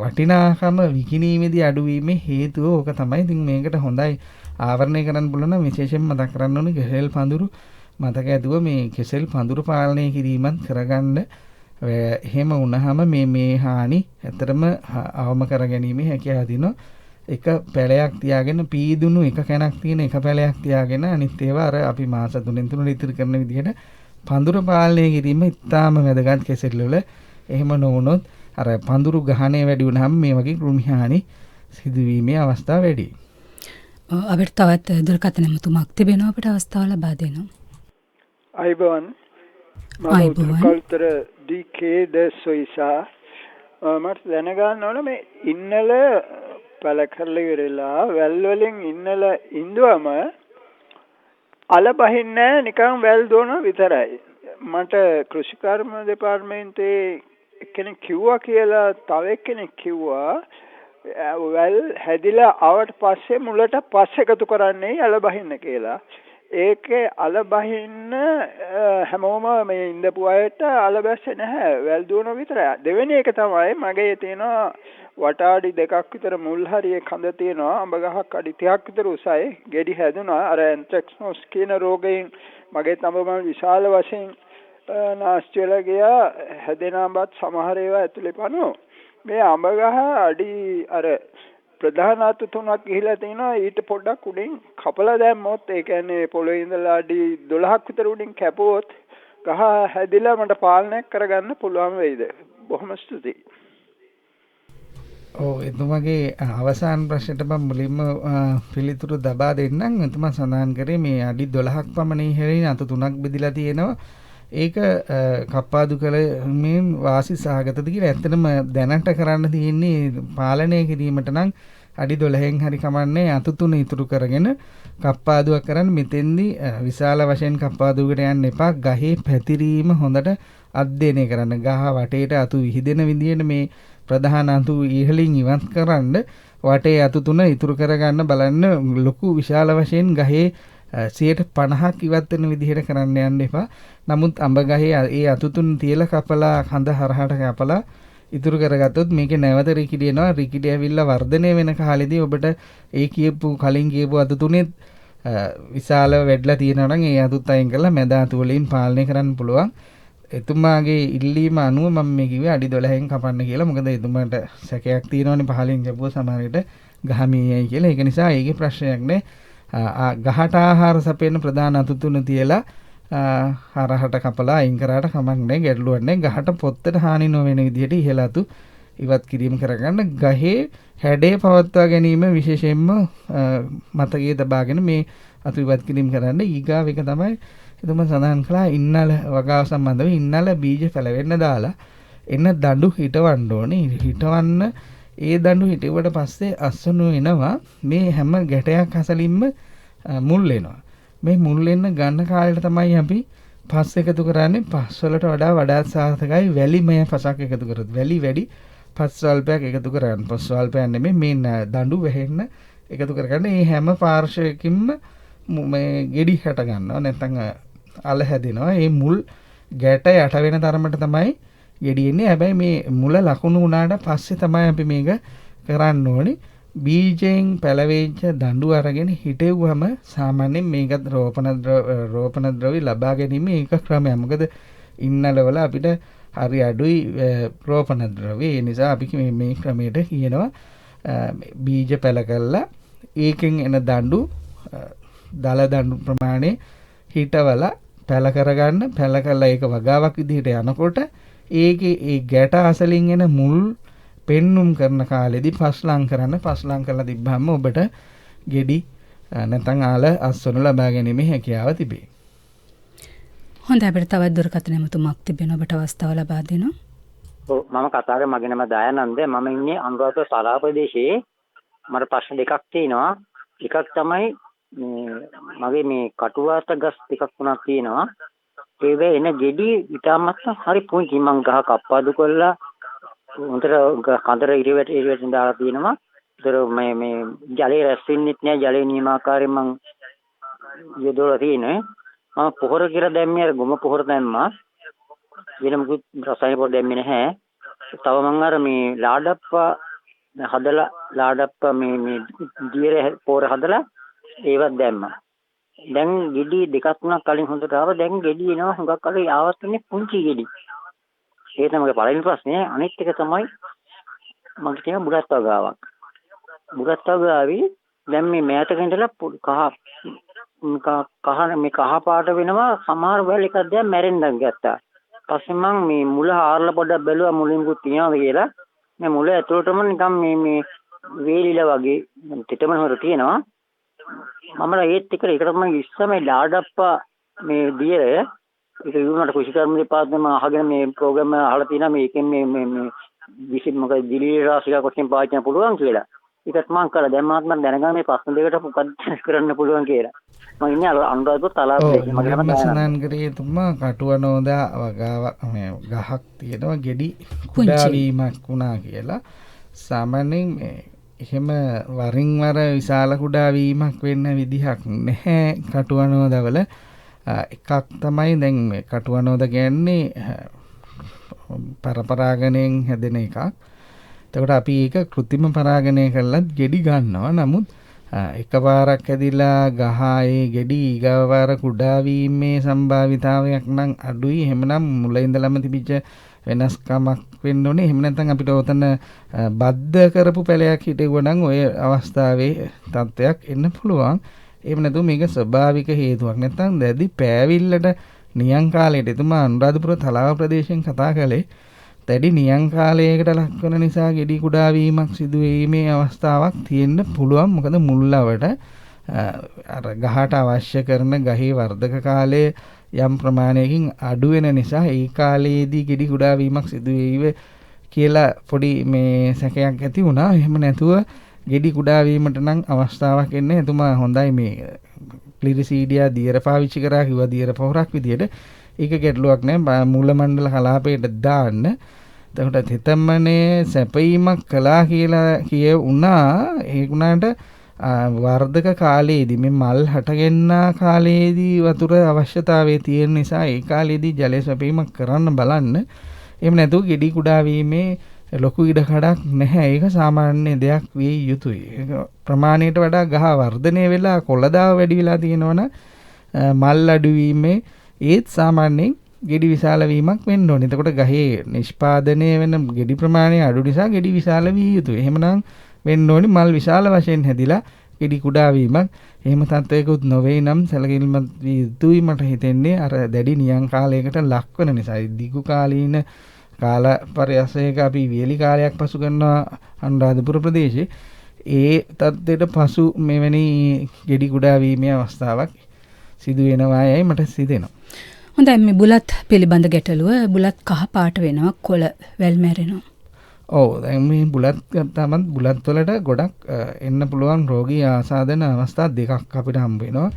වටිනාකම විකිණීමේදී අඩුවීමේ හේතුව ඕක තමයි. ඉතින් මේකට හොඳයි ආවරණය කරන්න පුළුවන් නම් විශේෂයෙන් මතක් කරන්න ඕනේ කෙසෙල් පඳුරු මතක ඇතුව මේ කෙසෙල් පඳුරු පාලනය කිරීමත් කරගන්න. එහෙම වුණාම මේ හානි ඇත්තටම අවම කරගැනීමේ හැකියාව තියෙනවා. එක පැලයක් තියාගෙන පීදුණු එක කැණක් තියෙන එක පැලයක් තියාගෙන අනිත් ඒවා අර අපි මාස 3 ඉතිරි කරන විදිහට පඳුරු පාලනය කිරීම ඉතාම වැදගත් කෙසෙල් වල. එහෙම නොවුනොත් අර පඳුරු ගහණය වැඩි වුණාම මේ වගේ කෘමි හානි සිදුවීමේ අවස්ථා වැඩි. අපිට තවත් දුරකථන නැමතුමක් තිබෙනවා. අපිට අවස්ථාව ලබා දෙනවා. අයිබෝන් මම කල්තර ඩී.කේ දසොයිසා මට දැනගන්න ඕන මේ ඉන්නල පළ කරලා ඉවරලා වැල් වලින් ඉන්නල ඉඳුවම අල බහින්නේ නිකන් වැල් දෝන විතරයි. මට කෘෂිකර්ම දෙපාර්තමේන්තේ කෙනෙක් කිව්වා කියලා තව කෙනෙක් කිව්වා වැල් හැදිලා ආවට පස්සේ මුලට පස් එකතු කරන්නේ අල බහින්න කියලා. ඒකේ අල බහින්න හැමෝම මේ ඉඳපු අයට අල බැස්සේ නැහැ. වැල් දුවන විතරයි. දෙවෙනි එක තමයි මගේ තියෙනවා වටාඩි 2ක් විතර මුල් හරියේ කඳ තියෙනවා. අඹ ගහක් අඩි 30ක් විතර උසයි. ගෙඩි හැදුනා. අර ඇන්ත්‍රැක්නොස් කියන රෝගයෙන් මගේ තඹ විශාල වශයෙන් නාස්ති වෙලා ගියා. හැදෙන අඹත් සමහර ඒවා ඇතුලේ පනෝ. මේ අඹ ගහ අඩි අර ප්‍රධාන අතු 3ක් ගිහිලා තිනවා. ඊට පොඩ්ඩක් උඩින් කපලා දැම්මොත් ඒ කියන්නේ පොළොවේ ඉඳලා අඩි 12ක් විතර උඩින් කැපුවොත් ගහ හැදිලා මට පාලනය කරගන්න පුළුවන් වෙයිද? බොහොම ස්තුතියි. එතුමගේ අවසාන ප්‍රශ්නයට මම මුලින්ම පිළිතුරු දබා දෙන්නම්. එතුමා සඳහන් කරේ මේ අඩි 12ක් පමණ ඉහළින් අතු 3ක් බෙදලා තියෙනවා. ඒක කප්පාදු කළමින් වාසි සහගතද කියලා. ඇත්තටම දැනට කරන්න තියෙන්නේ පාලනය කිරීමට නම් අඩි 12න් හරි කමන්නේ අතු 3 ඉතුරු කරගෙන කප්පාදුවක් කරන්න. මෙතෙන්දී විශාල වශයෙන් කප්පාදුවකට යන්න එපා. ගහේ පැතිරීම හොඳට අධ්‍යයනය කරන්න. ගහ වටේට අතු විහිදෙන විදිහට මේ ප්‍රධාන අතු ඉහළින් ඉවත් කරන්න වටේ අතු 3 ඉතුරු කරගන්න බලන්න. ලොකු විශාල වශයෙන් ගහේ 50% ඉවත් වෙන විදිහට කරන්න යන්න එපා. නමුත් අඹ ගහේ ඒ අතු 3 තියලා කපලා කඳ හරහට කපලා ඉතුරු කරගත්තොත් මේකේ නැවත රිකිඩි එනවා. රිකිඩි ඇවිල්ලා වර්ධනය වෙන කාලෙදී ඔබට ඒ කලින් කියපු අතු 3 විශාල වැඩිලා තියෙනවා නම් ඒ අතුත් අයින් කරලා මැද අතු වලින් පාලනය කරන්න පුළුවන්. එතුමාගේ ඉල්ලීම අනුව මම මේ කිව්වේ අඩි 12න් කපන්න කියලා. මොකද එතුමාට සැකයක් තියෙනවනේ පහලින් කැපුවා සමහර විට ගහ මීයයි කියලා. ඒක නිසා ඒකේ ප්‍රශ්නයක් නෑ. ගහට ආහාර සපයන ප්‍රධාන අතු 3 තියලා හරහට කපලා අයින් කරාට කමක් නෑ. ගැටලුවක් නෑ. ගහට පොත්තට හානි නොවන විදිහට ඉහළ අතු ඉවත් කිරීම කරගන්න. ගහේ හැඩය පවත්වා ගැනීම විශේෂයෙන්ම මතකයේ තබාගෙන මේ අතු ඉවත් කිරීම කරන්න. ඊගාව එක තමයි එතුමා සඳහන් කළා ඉන්නල වගාව සම්බන්ධව ඉන්නල බීජ පැලවෙන්න දාලා එන්න දඬු හිටවන්න ඕනේ. හිටවන්න ඒ දඬු හිටුවට පස්සේ අස්වනු එනවා. මේ හැම ගැටයක් අසලින්ම මුල් වෙනවා. මේ මුල් වෙන්න ගන්න කාලෙට තමයි අපි පස් එකතු කරන්නේ. පස් වලට වඩා සාර්ථකයි වැලිමය පසක් එකතු කරොත්. වැලි වැඩි පස් ස්වල්පයක් එකතු කරගන්න. පස් ස්වල්පයක් නෙමෙයි මේ දඬු වැහෙන්න එකතු කරගන්න. මේ හැම පාර්ශවයකින්ම මේ ගෙඩි හැට ගන්නවා. නැත්නම් අල හැදෙනවා. මේ මුල් ගැට යට වෙන තරමට තමයි ගෙඩි එන්නේ. හැබැයි මේ මුල ලකුණු වුණාට පස්සේ තමයි අපි මේක කරන්න ඕනේ. බීජයෙන් පැලවෙච්ච දඬු අරගෙන හිටෙව්වම සාමාන්‍යයෙන් මේකත් රෝපණ ද්‍රව්‍ය ලබා ගැනීම ඒක ක්‍රමයක්. මොකද ඉන්නලවල අපිට හරි අඩුයි රෝපණ ද්‍රව්‍ය. ඒ නිසා අපි මේ ක්‍රමයට කියනවා බීජ පැල කරලා ඒකෙන් එන දඬු දල දඬු ප්‍රමාණය හිටවලා පැල කරගන්න. පැල කරලා ඒක වගාවක් විදිහට යනකොට ඒකේ ඒ ගැට අසලින් එන මුල් පෙන්නුම් කරන කාලෙදී පස්ලං කරන්න. පස්ලං කරලා තිබ්බහම ඔබට ගෙඩි නැත්නම් ආල අස්වනු ලබා ගැනීමේ හැකියාව තිබේ. හොඳයි අපිට තවත් දුරකථන ඇමතුමක් තිබෙනවා. ඔබට අවස්ථාව ලබා දෙනවා. ඔව් මම කතා කරේ මගේ නම දයානන්ද. මම ඉන්නේ අනුරාධපුර සාලා ප්‍රදේශයේ. මට ප්‍රශ්න දෙකක් තියෙනවා. එකක් තමයි මගේ මේ කටුවාත ගස් ටිකක් තුනක් තියෙනවා. ඒවේ එන ගෙඩි ඊටමත් හරි පුංචි. මං ගහ කප්පාදු කරලා උන්ට කඳර ඉරිවට දාලා තියෙනවා. ඒතර මේ ජලයේ රැස් වෙන්නෙත් නෑ. ජලයේ නියමාකාරයෙන් මං යොදවලා තියෙනවා. මම පොහොර කියලා දැම්මේ අර ගොම පොහොර දැම්මා. වෙන මොකුත් රසායනික පොහොර දැම්මේ නැහැ. තව මං අර මේ ලාඩප්පා මේ දියර පොහොර හදලා ඒවත් දැම්මා. දැන් ගෙඩි දෙකක් තුනක් කලින් හොඳට ආවා. දැන් ගෙඩි එනවා හුඟක් කලින් ආවත් ඉන්නේ පුංචි ගෙඩි. ඒ තමයි පළවෙනි ප්‍රශ්නේ. අනිත් එක තමයි මගේ තියෙන බුරත් වගාවක්. බුරත් වගාවේ දැන් මේ මෑතක ඉඳලා කහ පාට වෙනවා. සමහර වෙලාව එකක් දැන් මැරෙන්න ගත්තා. පස්සේ මම මේ මුල හාරලා පොඩ්ඩක් බැලුවා මුලින්කුත් තියනවාද කියලා. මේ මුල ඇතුළටම නිකන් මේ වේලිලා වගේ තිතමන හොර තියෙනවා. මම ඒත් එක්ක ඒකට මම ඉස්සම ලාඩප්පා මේ දියර ඒක යුණාට කුෂිකර්ම දෙපාර්තමේන්තුව මම අහගෙන මේ ප්‍රෝග්‍රෑම් එක අහලා තියෙනවා. මේකෙන් මේ විශේෂ මොකද දිලීර රාශියක් කොටෙන් පාවිච්චි කරන්න පුළුවන් කියලා. ඒකත් මම කළා. දැන් මම දැනගන්න මේ ප්‍රශ්න දෙකට මොකක්ද කරන්න පුළුවන් කියලා. මම ඉන්නේ අනුරාධපුර තලාපේ. මගේ නම සනන් කරේ තුමා කටුවනෝදා වගාව මේ ගහක් තියෙනවා ගෙඩි කුඩා වීමක් වුණා කියලා. සාමාන්‍යයෙන් එහෙම වරින් වර විශාල කුඩා වීමක් වෙන්න විදිහක් නැහැ කටුවනෝදවල. එකක් තමයි දැන් මේ කටුවනෝද කියන්නේ පරපරාගණයෙන් හැදෙන එකක්. එතකොට අපි ඒක કૃත්‍රිම පරාගණය කරලත් ගෙඩි ගන්නවා. නමුත් එකපාරක් ඇදිලා ගහ ඒ ගෙඩි ඊගාවාර කුඩා වීමේ සම්භාවිතාවයක් නම් අඩුයි. එහෙමනම් මුල ඉඳලම තිබිච්ච වෙනස්කමක් වෙන්න ඕනේ. එහෙම නැත්නම් අපිට ඔතන බද්ධ කරපු පැලයක් හිටෙවුවා නම් ওই අවස්ථාවේ තත්ත්වයක් එන්න පුළුවන්. එහෙම නැතුව මේක ස්වභාවික හේතුවක්. නැත්නම් දැඩි පෑවිල්ලට නියං කාලයට එතුමා අනුරාධපුර තලාව ප්‍රදේශයෙන් කතා කළේ දැඩි නියං කාලයකට ලක්වන නිසා ගෙඩි කුඩා වීමක් සිදු වීමේ අවස්ථාවක් තියෙන්න පුළුවන්. මොකද මුල්ලවට අර ගහට අවශ්‍ය කරන ගහේ වර්ධක කාලය යම් ප්‍රමාණයකින් අඩු වෙන නිසා ඒ කාලයේදී ගෙඩි කුඩා වීමක් සිදු වේවි කියලා පොඩි මේ සැකයක් ඇති වුණා. එහෙම නැතුව ගෙඩි කුඩා වීමට නම් අවස්ථාවක් එන්නේ. එතුමා හොඳයි මේ ක්ලිරිසීඩියා දියර පාවිච්චි කරා කිව්වා දියර පොහොරක් විදියට. ඒක ගැටලුවක් නෑ. මූල මණ්ඩල කලාපයට දාන්න. එතකොට තෙතමනේ සැපීමක් කළා කියලා කියුණා. ඒ වුණාට වර්ධක කාලයේදී මේ මල් හටගන්නා කාලයේදී වතුර අවශ්‍යතාවය තියෙන නිසා ඒ කාලයේදී ජලය සැපීමක් කරන්න බලන්න. එහෙම නැතුව ගෙඩි කුඩා වීමේ ලොකු ඉඩකඩක් නැහැ. ඒක සාමාන්‍ය දෙයක් විය යුතුයි. ඒක ප්‍රමාණයට වඩා ගහ වර්ධනය වෙලා කොළදාව වැඩි වෙලා තියෙනවනම් මල් අඩු වීමේ ඒත් සාමාන්‍යයෙන් ගෙඩි විශාල වීමක් වෙන්න ඕනේ. එතකොට ගහේ නිෂ්පාදනය වෙන ගෙඩි ප්‍රමාණය අඩු නිසා ගෙඩි විශාල විය යුතුයි. එහෙමනම් වෙන්න ඕනේ මල් විශාල වශයෙන් හැදිලා ගෙඩි කුඩා වීමක්. එහෙම තත්ත්වයකුත් නොවේ නම් සැලකිලිමත් විය යුතුයි මට හිතෙන්නේ. අර දැඩි නියං කාලයකට ලක් වෙන නිසා. දිගු කාලීන කාල පරයසයක අපි වියලි කාලයක් පසු කරනවා අනුරාධපුර ප්‍රදේශයේ. ඒ තත්ත්වයට පසු මෙවැනි ගෙඩි කුඩා වීමේ අවස්ථාවක් සිදු වෙනවා යයි මට සිතෙනවා. හොඳයි මේ බුලත් පිළිබඳ ගැටලුව බුලත් කහ පාට වෙනවා කොළ වැල් මැරෙනවා. ඔව් දැන් මේ බුලත් ගත්තාම බුලත් වලට ගොඩක් එන්න පුළුවන් රෝගී ආසාදන අවස්ථා දෙකක් අපිට හම්බ වෙනවා.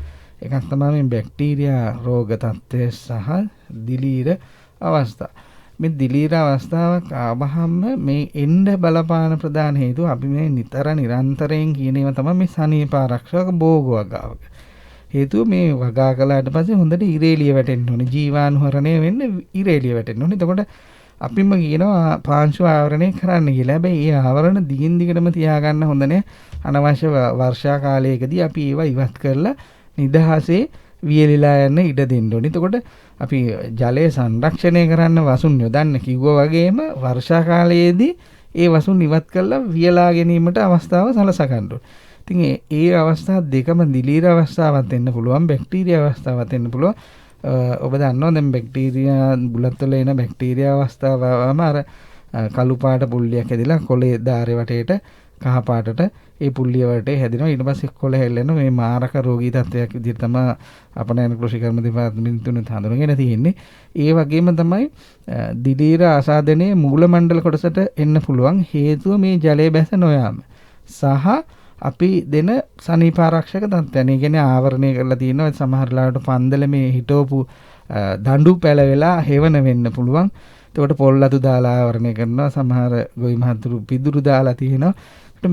එකක් තමයි මේ බැක්ටීරියා රෝග තත්ත්වය සහ දිලීර අවස්ථා. මේ දිලීර අවස්ථාවක් ආවහම මේ එන්න බලපාන ප්‍රධාන හේතුව අපි මේ නිරන්තරයෙන් කියන ඒවා තමයි මේ සනීප ආරක්ෂක භෝග වගාවක. හේතුව මේ වගා කළාට පස්සේ හොඳට ඉරේලිය වැටෙන්න ඕනේ. ජීවාණුහරණය වෙන්න ඉරේලිය වැටෙන්න ඕනේ. එතකොට අපිම කියනවා පාංශු ආවරණය කරන්න කියලා. හැබැයි ඒ ආවරණ දිගින් දිගටම තියාගන්න හොඳ නැහැ. අනවශ්‍ය වර්ෂා කාලයකදී අපි ඒවා ඉවත් කරලා නිදහසේ වියලිලා යන්න ඉඩ දෙන්න ඕනේ. එතකොට අපි ජලය සංරක්ෂණය කරන්න වසුන් යොදන්න කිව්වා වගේම වර්ෂා කාලයේදී ඒ වසුන් ඉවත් කරලා වියලා ගැනීමට අවස්ථාව සලසා ගන්න ඕනේ. ඉතින් ඒ අවස්ථා දෙකම දිලීර අවස්ථාවක් වෙන්න පුළුවන්, බැක්ටීරියා අවස්ථාවක් වෙන්න පුළුවන්. ඔබ දන්නවා දැන් බැක්ටීරියා බුලත් වල එන බැක්ටීරියා අවස්ථාවම අර කළු පාට පුල්ලියක් ඇදලා කොළේ ධාරේ වටේට කහ පාටට ඒ පුල්ලිය වටේ හැදෙනවා. ඊට පස්සේ කොළ හැල්ලෙන මේ මාරක රෝගී තත්ත්වයක් විදිහට තමයි අපනයන කෘෂිකර්ම දෙපාර්තමේන්තුවේ හඳුනගෙන තියෙන්නේ. ඒ වගේම තමයි දිලීර ආසාදනයේ මූල මණ්ඩල කොටසට එන්න පුළුවන්. හේතුව මේ ජලයේ බැස නොයාම සහ අපි දෙන සනීප ආරක්ෂක තත්ත්වයන්. ඒ කියන්නේ ආවරණය කරලා තියෙනවා. සමහර ලාවට පන්දල මේ හිටවපු දඬු පැලවෙලා හේවන වෙන්න පුළුවන්. එතකොට පොල් අතු දාලා ආවරණය කරනවා. සමහර ගොවි මහතුරු පිදුරු දාලා තියෙනවා.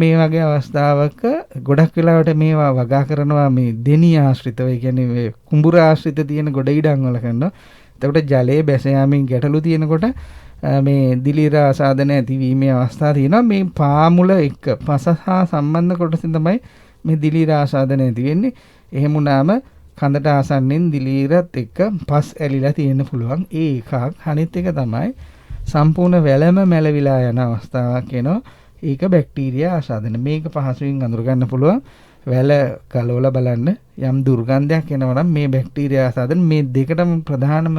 මේ වගේ අවස්ථාවක ගොඩක් වෙලාවට මේවා වගා කරනවා මේ දෙනී ආශ්‍රිතව. ඒ කියන්නේ කුඹුර ආශ්‍රිත තියෙන ගොඩ ඉඩම් වල කරනවා. එතකොට ජලයේ බැස යාමෙන් ගැටලු තියෙනකොට මේ දිලීර ආසාදන ඇතිවීමේ අවස්ථා තියෙනවා. මේ පාමුල එක්ක පස හා සම්බන්ධ කොටසින් තමයි මේ දිලීර ආසාදන ඇති වෙන්නේ. එහෙම වුණාම කඳට ආසන්නෙන් දිලීරත් එක්ක පස් ඇලිලා තියෙන්න පුළුවන්. ඒ එකක්. අනිත් එක තමයි සම්පූර්ණ වැලම මැලවිලා යන අවස්ථාවක් එනවා. ඒක බැක්ටීරියා ආසාදන. මේක පහසුවෙන් අඳුර ගන්න පුළුවන්. වැල ගලවලා බලන්න යම් දුර්ගන්ධයක් එනවා නම් මේ බැක්ටීරියා ආසාදන. මේ දෙකටම ප්‍රධානම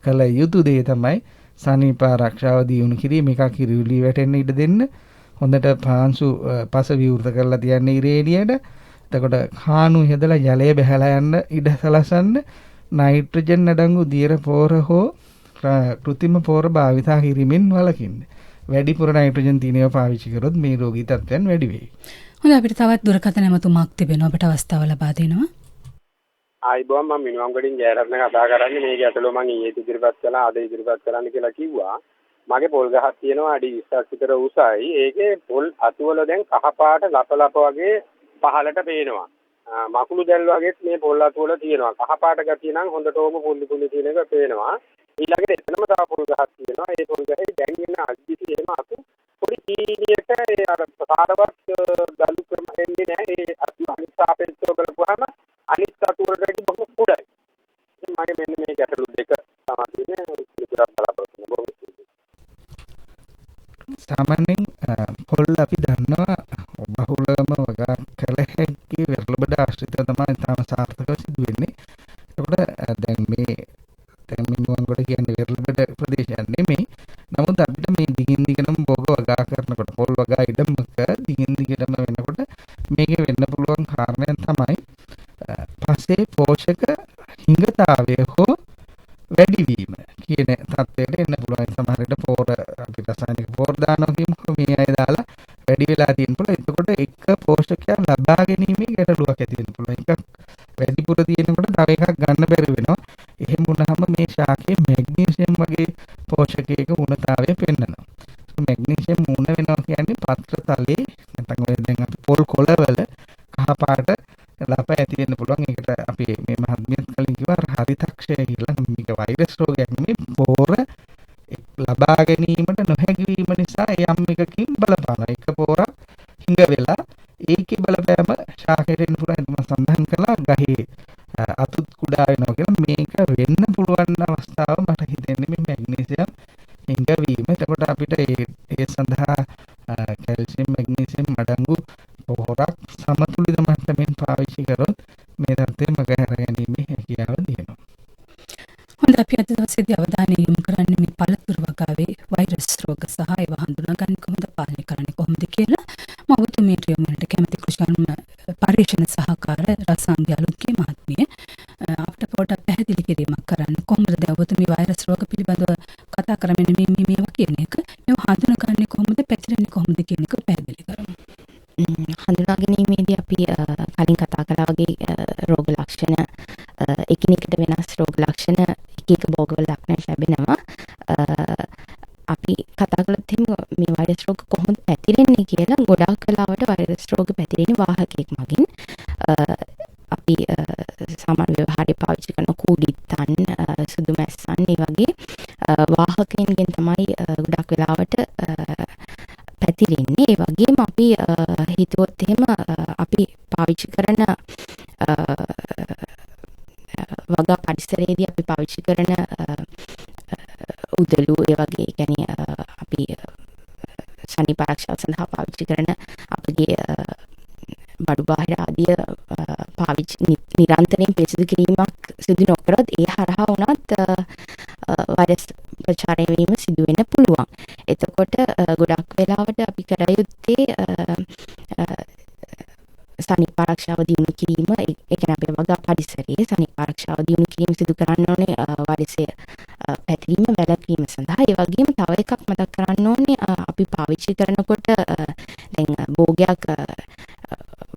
කළ යුතු දේ තමයි සනීප ආරක්ෂාව දියුණු කිරීම. එකක් ඉරිලි වැටෙන්න ඉඩ දෙන්න. හොඳට පාංශු පස විවෘත කරලා තියන්න ඉරේලියට. එතකොට කාණු හදලා ජලය බහැලා යන්න ඉඩ සලසන්න. නයිට්‍රජන් අඩංගු දියර පෝර හෝ කෘත්‍රිම පෝර භාවිතා කිරීමෙන් වළකින්න. වැඩිපුර නයිට්‍රජන් තියෙනවා පාවිච්චි කරොත් මේ රෝගී තත්ත්වයන් වැඩි වෙයි. හොඳයි අපිට තවත් දුරකථන ඇමතුමක් තිබෙනවා. අපිට අවස්ථාව ලබා දෙනවා. ආයිබෝම් මම මිනුවන්ගඩින් ජයරත්න කතා කරන්නේ. මේ ගැටලුව මම ඊයේ ඉදිරිපත් කළා, අද ඉදිරිපත් කරන්න කියලා කිව්වා. මගේ පොල් ගහක් තියෙනවා අඩි 20ක් විතර උසයි. ඒකේ පොල් අතුවල දැන් කහපාට ලප වගේ පහළට පේනවා. මකුළු දැල් වගේත් මේ පොල් අතුවල තියෙනවා. කහපාට ගතිය නම් හොඳටම පුල්ලි තියෙන එක පේනවා. ඊළඟට එතනම තව පොල් ගහක් තියෙනවා. ඒ පොල් ගහේ දැන් ඉන්න අඩිසි එහෙම අතු පොඩි කීනියට ඒ අර සාරවත් ගලු ක්‍රම එන්නේ නැහැ. ඒ අතු අනිත් සාපේක්ෂව බලපුවාම අනිත් අතු වලට බොහොම කුඩායි. ඉතින් මගේ මෙන්න මේ ගැටලු දෙක තමයි තියෙන්නේ. ඉතින් බලාපොරොත්තු වෙනවා. සාමාන්‍යයෙන් පොල් අපි දන්නවා බහුලම වගා කළ හැකි වෙරළබඩ ආශ්‍රිතව තමයි තාම සාර්ථකව සිදු වෙන්නේ. ඒකට දැන් මිනුවන්ගොඩ කියන්නේ වෙරළබඩ ප්‍රදේශයක් නෙමෙයි. නමුත් අපිට මේ දිගින් දිගටම භෝග වගා කරනකොට පොල් වගා ඉඩමක දිගින් දිගටම වෙනකොට මේකේ වෙන්න පුළුවන් කාරණයක් තමයි පස්සේ පෝෂක හිඟතාවය හෝ වැඩිවීම කියන තත්ත්වයට එන්න පුළුවන්. සමහර විට පෝර අපි රසායනික පෝර දානවා කියමුකෝ මේ අය දාලා වැඩි වෙලා තියෙන පුළුවන්. එතකොට එක පෝෂකයක් ලබා ගැනීමේ ගැටලුවක් ඇති වෙන්න පුළුවන්. එකක් වැඩිපුර තියෙනකොට තව එකක් ගන්න බැරි වෙනවා. එහෙම වුණාම මේ ශාකයේ මැග්නීසියම් වගේ පෝෂකයක උණතාවය පෙන්වනවා. මැග්නීසියම් මුණ වෙනවා කියන්නේ පත්‍ර තලයේ නැත්නම් ඔය දැන් අපි පොල් කොළවල කහ පාට ලප ඇති වෙන්න පුළුවන්. ඒකට අපි මේ මහත්මියත් කලින් කිව්වා හරිතක්ෂය කියලා. මේක වෛරස් රෝගයක් නෙමෙයි. පෝර ලබා ගැනීමට නොහැකි වීම නිසා යම් එකකින් බලපානවා. එක පෝරක් හිඟ වෙලා ඒකේ බලපෑම ශාකයට එන්න පුළුවන්. මම සඳහන් කළා ගහේ අතුත් කුඩා වෙනවා කියලා. මේක වෙන්න පුළුවන් අවස්ථාව මට හිතෙන්නේ මේ මැග්නීසියම් හිඟ වීම. එතකොට අපිට ඒ සඳහා කැල්සියම් මැග්නීසියම් අඩංගු පොහොරක් සමතුලිත මට්ටමින් පාවිච්චි කරොත් මේ තත්ත්වය මගහැර ගැනීමේ හැකියාව තියෙනවා. හොඳ අපි අද දවසේදී අවධානය යොමු කරන්නේ මේ පළතුරු වගාවේ වෛරස් රෝග සහ ඒවා හඳුනාගන්න කොහොමද පාලනය කරන්නේ කොහොමද කියලා මම ඔබතුමියට යොමු වෙනට කැමති කෘෂිකර්ම පරීක්ෂණ සහකාර රසායන අලුත්ගේ මහත්මිය අපිට පොඩ්ඩක් පැහැදිලි කිරීමක් කරන්න කොහොමද දැන් ඔබතුමිය වෛරස් රෝග පිළිබඳව කතා කරමින් මේවා කියන එක මේවා හඳුනාගන්නේ කොහොමද පැතිරෙන්නේ කොහොමද කියන එක පැහැදිලි කරමු. හඳුනා ගැනීමේදී අපි කලින් කතා කළා වගේ රෝග ලක්ෂණ එකිනෙකට වෙනස් රෝග ලක්ෂණ එක භෝගවල දක්නට ලැබෙනවා. අපි කතා කළොත් මේ වෛරස් රෝග කොහොමද පැතිරෙන්නේ කියලා ගොඩාක් වෙලාවට වෛරස් රෝග පැතිරෙන්නේ වාහකයක් මගින්. අපි සාමාන්‍ය ව්‍යවහාරයේ පාවිච්චි කරන කූඩිත්තන් සුදු මැස්සන් ඒ වගේ වාහකයන්ගෙන් තමයි ගොඩාක් වෙලාවට පැතිරෙන්නේ. ඒ වගේම අපි හිතුවොත් එහෙම අපි පාවිච්චි කරන වගා පරිසරයේදී අපි පාවිච්චි කරන උදළු ඒ වගේ කියන්නේ අපි සනීප ආරක්ෂාව සඳහා පාවිච්චි කරන අපගේ බඩු බාහිර ආදිය පාවිච්චි නිරන්තරයෙන් පිරිසිදු කිරීමක් සිදු නොකරොත් ඒ හරහා වුණත් වෛරස් ප්‍රචාරය වීම සිදු වෙන්න පුළුවන්. එතකොට ගොඩක් වෙලාවට අපි කර යුත්තේ සනීප ආරක්ෂාව දියුණු කිරීම. ඒ කියන්නේ අපේ වගා පරිසරයේ සනීප ආරක්ෂාව දියුණු කිරීම සිදු කරන්න ඕනේ වෛරසය පැතිරීම වැළැක්වීම සඳහා. ඒ වගේම තව එකක් මතක් කරන්න ඕනේ අපි පාවිච්චි කරනකොට දැන් භෝගයක්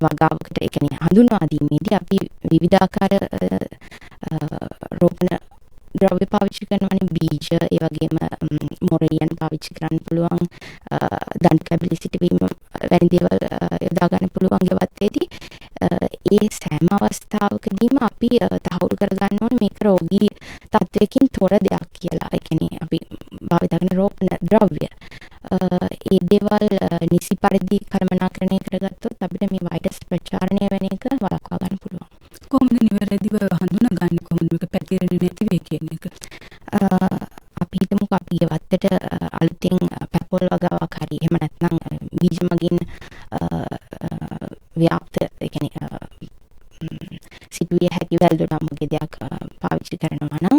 වගාවකට ඒ කියන්නේ හඳුන්වා දීමේදී අපි විවිධාකාර රෝපණ ද්‍රව්‍ය පාවිච්චි කරනවානේ. බීජ ඒ වගේම මොරයන් පාවිච්චි කරන්න පුළුවන්. දණ්ඩ කැබලි සිටවීම වැනි දේවල් යොදා ගන්න පුළුවන් ගෙවත්තේදී ඒ සෑම අවස්ථාවකදීම අපි තහවුරු කරගන්න ඕනේ මේක රෝගී තත්වයකින් තොර දෙයක් කියලා. ඒ කියන්නේ අපි භාවිත කරන රෝපණ ද්‍රව්‍ය ඒ දේවල් නිසි පරිදි කළමනාකරණය කරගත්තොත් අපිට මේ වෛරස් ප්‍රචාරණය වෙන එක වළක්වා ගන්න පුළුවන්. කොහොමද නිවැරදිව හඳුනාගන්නේ කොහොමද මේක පැතිරෙන්නේ නැති වෙයි කියන එක? අපි හිතමුකෝ අපි ගෙවත්තට අලුතෙන් පැපොල් වගාවක් හරි එහෙම නැත්නම් බීජ මගින් ව්‍යාප්ත ඒ කියන්නේ සිදුවිය හැකි වැල්දොඩම් වගේ දෙයක් පාවිච්චි කරනවා නම්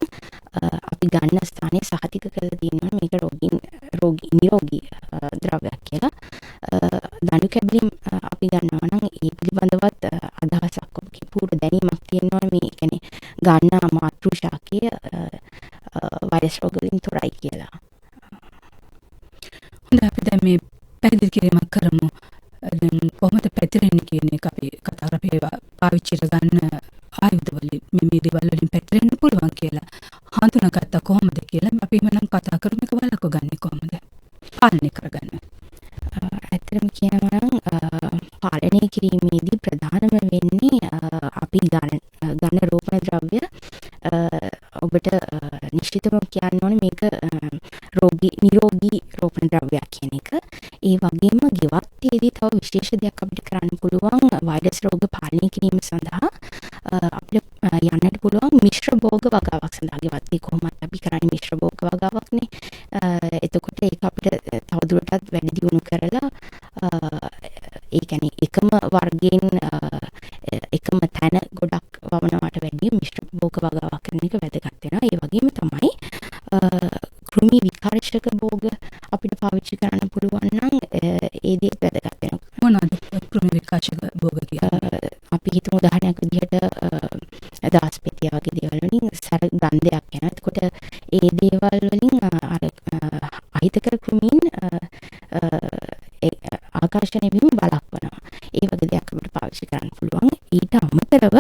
අපි ගන්න ස්ථානයේ සහතික කරලා තියෙනවා මේක නිරෝගී ද්‍රව්‍යයක් කියලා. දණු කැබලි අපි ගන්නවා නම් ඒ පිළිබඳවත් අදහසක් පූර්ව දැනීමක් තියෙනවා මේ කියන්නේ ගන්න මාතෘ ශාකය වෛරස් රෝග වලින් තොරයි කියලා. හොඳයි අපි දැන් මේ පැහැදිලි කිරීමක් කරමු. දැන් කොහොමද පැතිරෙන්නේ කියන එක අපි කතා කරලා පාවිච්චි කරගන්න ආයුධ වලින් මේ දේවල් වලින් පැතිරෙන්න පුළුවන් කියලා හඳුනාගත්තා කොහොමද කියලා අපි මනම් කතා කරමු. මේක වලක ගන්නේ කොහොමද? පාලනය කරගන්නේ. ඇත්තටම කියනවා නම් පාලනය කිරීමේදී ප්‍රධානම වෙන්නේ අපි ගන්න රෝපණ ද්‍රව්‍ය ඔබට නිශ්චිතව කියන්න ඕනේ මේක නිරෝගී රෝපණ ද්‍රව්‍යයක් කියන එක. ඒ වගේම ගෙවත්තේදී තව විශේෂ දෙයක් අපිට කරන්න පුළුවන් වෛරස් රෝග පාලනය කිරීම සඳහා අපිට යන්නට පුළුවන් මිශ්‍ර භෝග වගාවක් සඳහා. ගෙවත්තේ කොහොමද අපි කරන්නේ මිශ්‍ර භෝග වගාවක්නේ. එතකොට ඒක අපිට තවදුරටත් වැඩි දියුණු කරලා ඒ කියන්නේ එකම වර්ගයෙන් එකම තැන ගොඩක් වවනවට වැඩිය මිශ්‍ර භෝග වගාවක් කරන එක වැදගත් වෙනවා. ඒ වගේම තමයි කෘමි විකාශක භෝග අපිට පාවිච්චි කරන්න පුළුවන් නම් ඒ දේ වැදගත් වෙනවා. මොනවාද කෘමි විකාශක භෝග කියන්නේ? අපි හිතමු උදාහරණයක් විදිහට දාස්පෙතිය වගේ දේවල් වලින් සැර ගන්ධයක් එනවා. එතකොට ඒ දේවල් වලින් අර අහිතකර කෘමීන් ආකර්ෂණය වීම බලක්වනවා. ඒ වගේ දෙයක් අපිට පාවිච්චි කරන්න පුළුවන්. ඊට අමතරව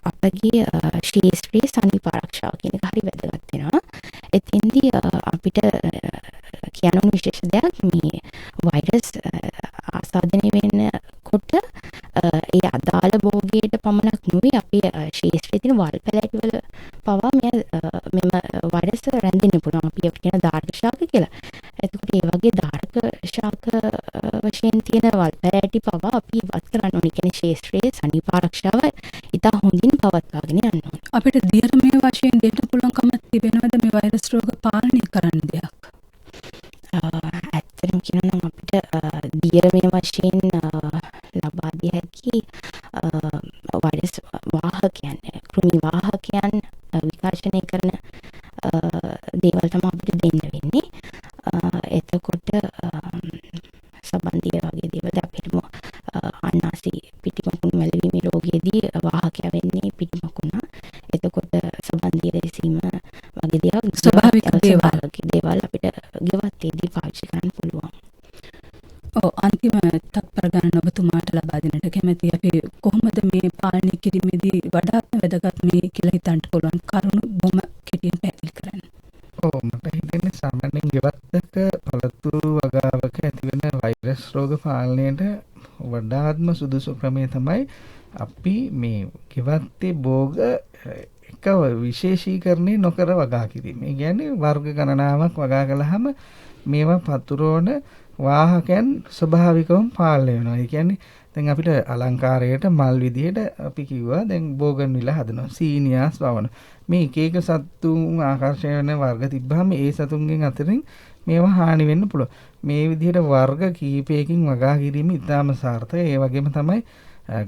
අපගේ ශාස්ත්‍රීය සනීප ආරක්ෂාව කියන එක හරි වැදගත් වෙනවා. එතෙන්දී අපිට කියන්න ඕන විශේෂ දෙයක් මේ වෛරස් ආසාදනය වෙනකොට ඒ අදාළ භෝගයට පමණක් නෙවෙයි අපේ ශාස්ත්‍රයේ තියෙන වල් පැලැටි වල පවා මෙම වෛරස් රැඳෙන්න පුළුවන්. අපි ඒකට කියන ධාරක ශාක කියලා. එතකොට ඒ වගේ ධාරක ශාක වශයෙන් තියෙන වල් පැලැටි පවා අපි ඉවත් කරන්න ඕනේ. කියන්නේ ශාස්ත්‍රයේ සනීප ආරක්ෂාව ඉතා හොඳින් පවත්වාගෙන යන්න ඕනේ. අපිට දියරමය වශයෙන් දෙන්න පුළුවන්කම තිබෙනවද මේ වෛරස් රෝග පාලනය කරන්න දෙයක්? ඇත්තටම කියනවා නම් අපිට දියරමය වශයෙන් ලබා දිය හැකි වෛරස් වාහකයන් කෘමි වාහකයන් විකාශනය කරන දේවල් තමයි අපිට දෙන්න වෙන්නේ. එතකොට සබන්දිය වගේ දේවල් අපිටම අන්නාසි පිටිමකුණු මැලවීමේ රෝගයේදී වාහකය වෙන්නේ පිටිමකුණ. එතකොට සබන්දිය දැසීම වගේ දේවල් ස්වභාවික දේවල් අපිට ගෙවත්තේදී පාවිච්චි කරන්න පුළුවන්. අන්තිම තත්පර ගණන ඔබතුමාට ලබා දෙන්නට කැමැති. අපි කොහොමද මේ පාලනය කිරීමේදී වඩාත්ම වැදගත් මේ කියලා හිතන්න පුළුවන් කරුණු බොහොම කෙටියෙන් පැහැදිලි කරන්න. මට හිතෙන්නේ සාමාන්‍යයෙන් ගෙවත්තක පළතුරු වගාවක ඇතිවෙන වෛරස් රෝග පාලනයට වඩාත්ම සුදුසු ක්‍රමය තමයි අපි මේ ගෙවත්තේ භෝග එක විශේෂීකරණය නොකර වගා කිරීම. ඒ කියන්නේ වර්ග ගණනාවක් වගා කළාම මේවා පතුරවන වාහකයන් ස්වභාවිකවම පාලනය වෙනවා. ඒ කියන්නේ දැන් අපිට අලංකාරයට මල් විදිහට අපි කිව්වා දැන් බෝගන් විලා හදනවා. සීනියාස් වවන. මේ එක එක සතුන් ආකර්ෂණය වෙන වර්ග තිබ්බහම ඒ සතුන්ගෙන් අතරින් මේවා හානි වෙන්න පුළුවන්. මේ විදිහට වර්ග කීපයකින් වගා කිරීම ඉතාම සාර්ථකයි. ඒ වගේම තමයි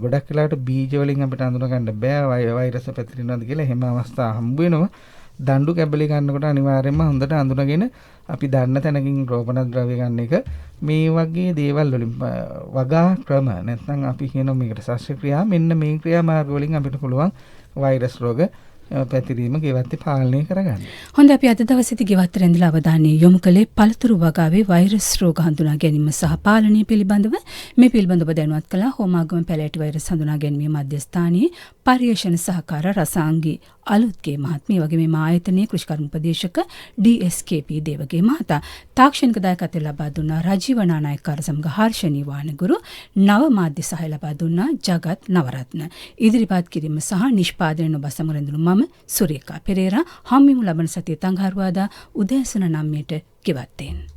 ගොඩක් වෙලාවට බීජ වලින් අපිට අඳුන ගන්න බෑ වෛරස් පැතිරෙනවද කියලා. එහෙම අවස්ථා හම්බ වෙනවා. දඬු කැබලි ගන්නකොට අනිවාර්යයෙන්ම හොඳට අඳුනගෙන අපි දන්න තැනකින් රෝපණ ද්‍රව්‍ය ගන්න එක මේ වගේ දේවල් වලින් වගා ක්‍රම නැත්නම් අපි කියන මේකට ශස්ත්‍රක්‍රියා මෙන්න මේ ක්‍රියා මාර්ග වලින් අපිට පුළුවන් වෛරස් රෝග පැතිරීම ගෙවත්තේ පාලනය කරගන්න. හොඳ අපි අද දවසේදී ගෙවත්තේ රැඳිලා අවධානය යොමු කළේ පළතුරු වගාවේ වෛරස් රෝග හඳුනා ගැනීම සහ පාලනය පිළිබඳව. මේ පිළිබඳව දැනුවත් කළා හෝමාගම පැලෑටි වෛරස් හඳුනා ගැනීම මධ්‍යස්ථානයේ පර්යේෂණ සහකාර රසාංගී අලුත්ගේ මහත්මිය වගේ මේ ආයතනයේ කෘෂිකර්ම උපදේශක DSKP දේවගේ මහතා තාක්ෂණික දායකත්වය ලබා දුන්නා රජීව නානායක්කාර සමග හර්ෂණී වානගුරු නව මාධ්‍ය සහාය ලබා දුන්නා ජගත් නවරත්න ඉදිරිපත් කිරීම සහ නිෂ්පාදනය ඔබ සමග රැඳුණු මම සුරේකා පෙරේරා හම්බෙමු ලබන සතියේ තංගහරුවාදා උදෑසන 9ට ගෙවත්තෙන්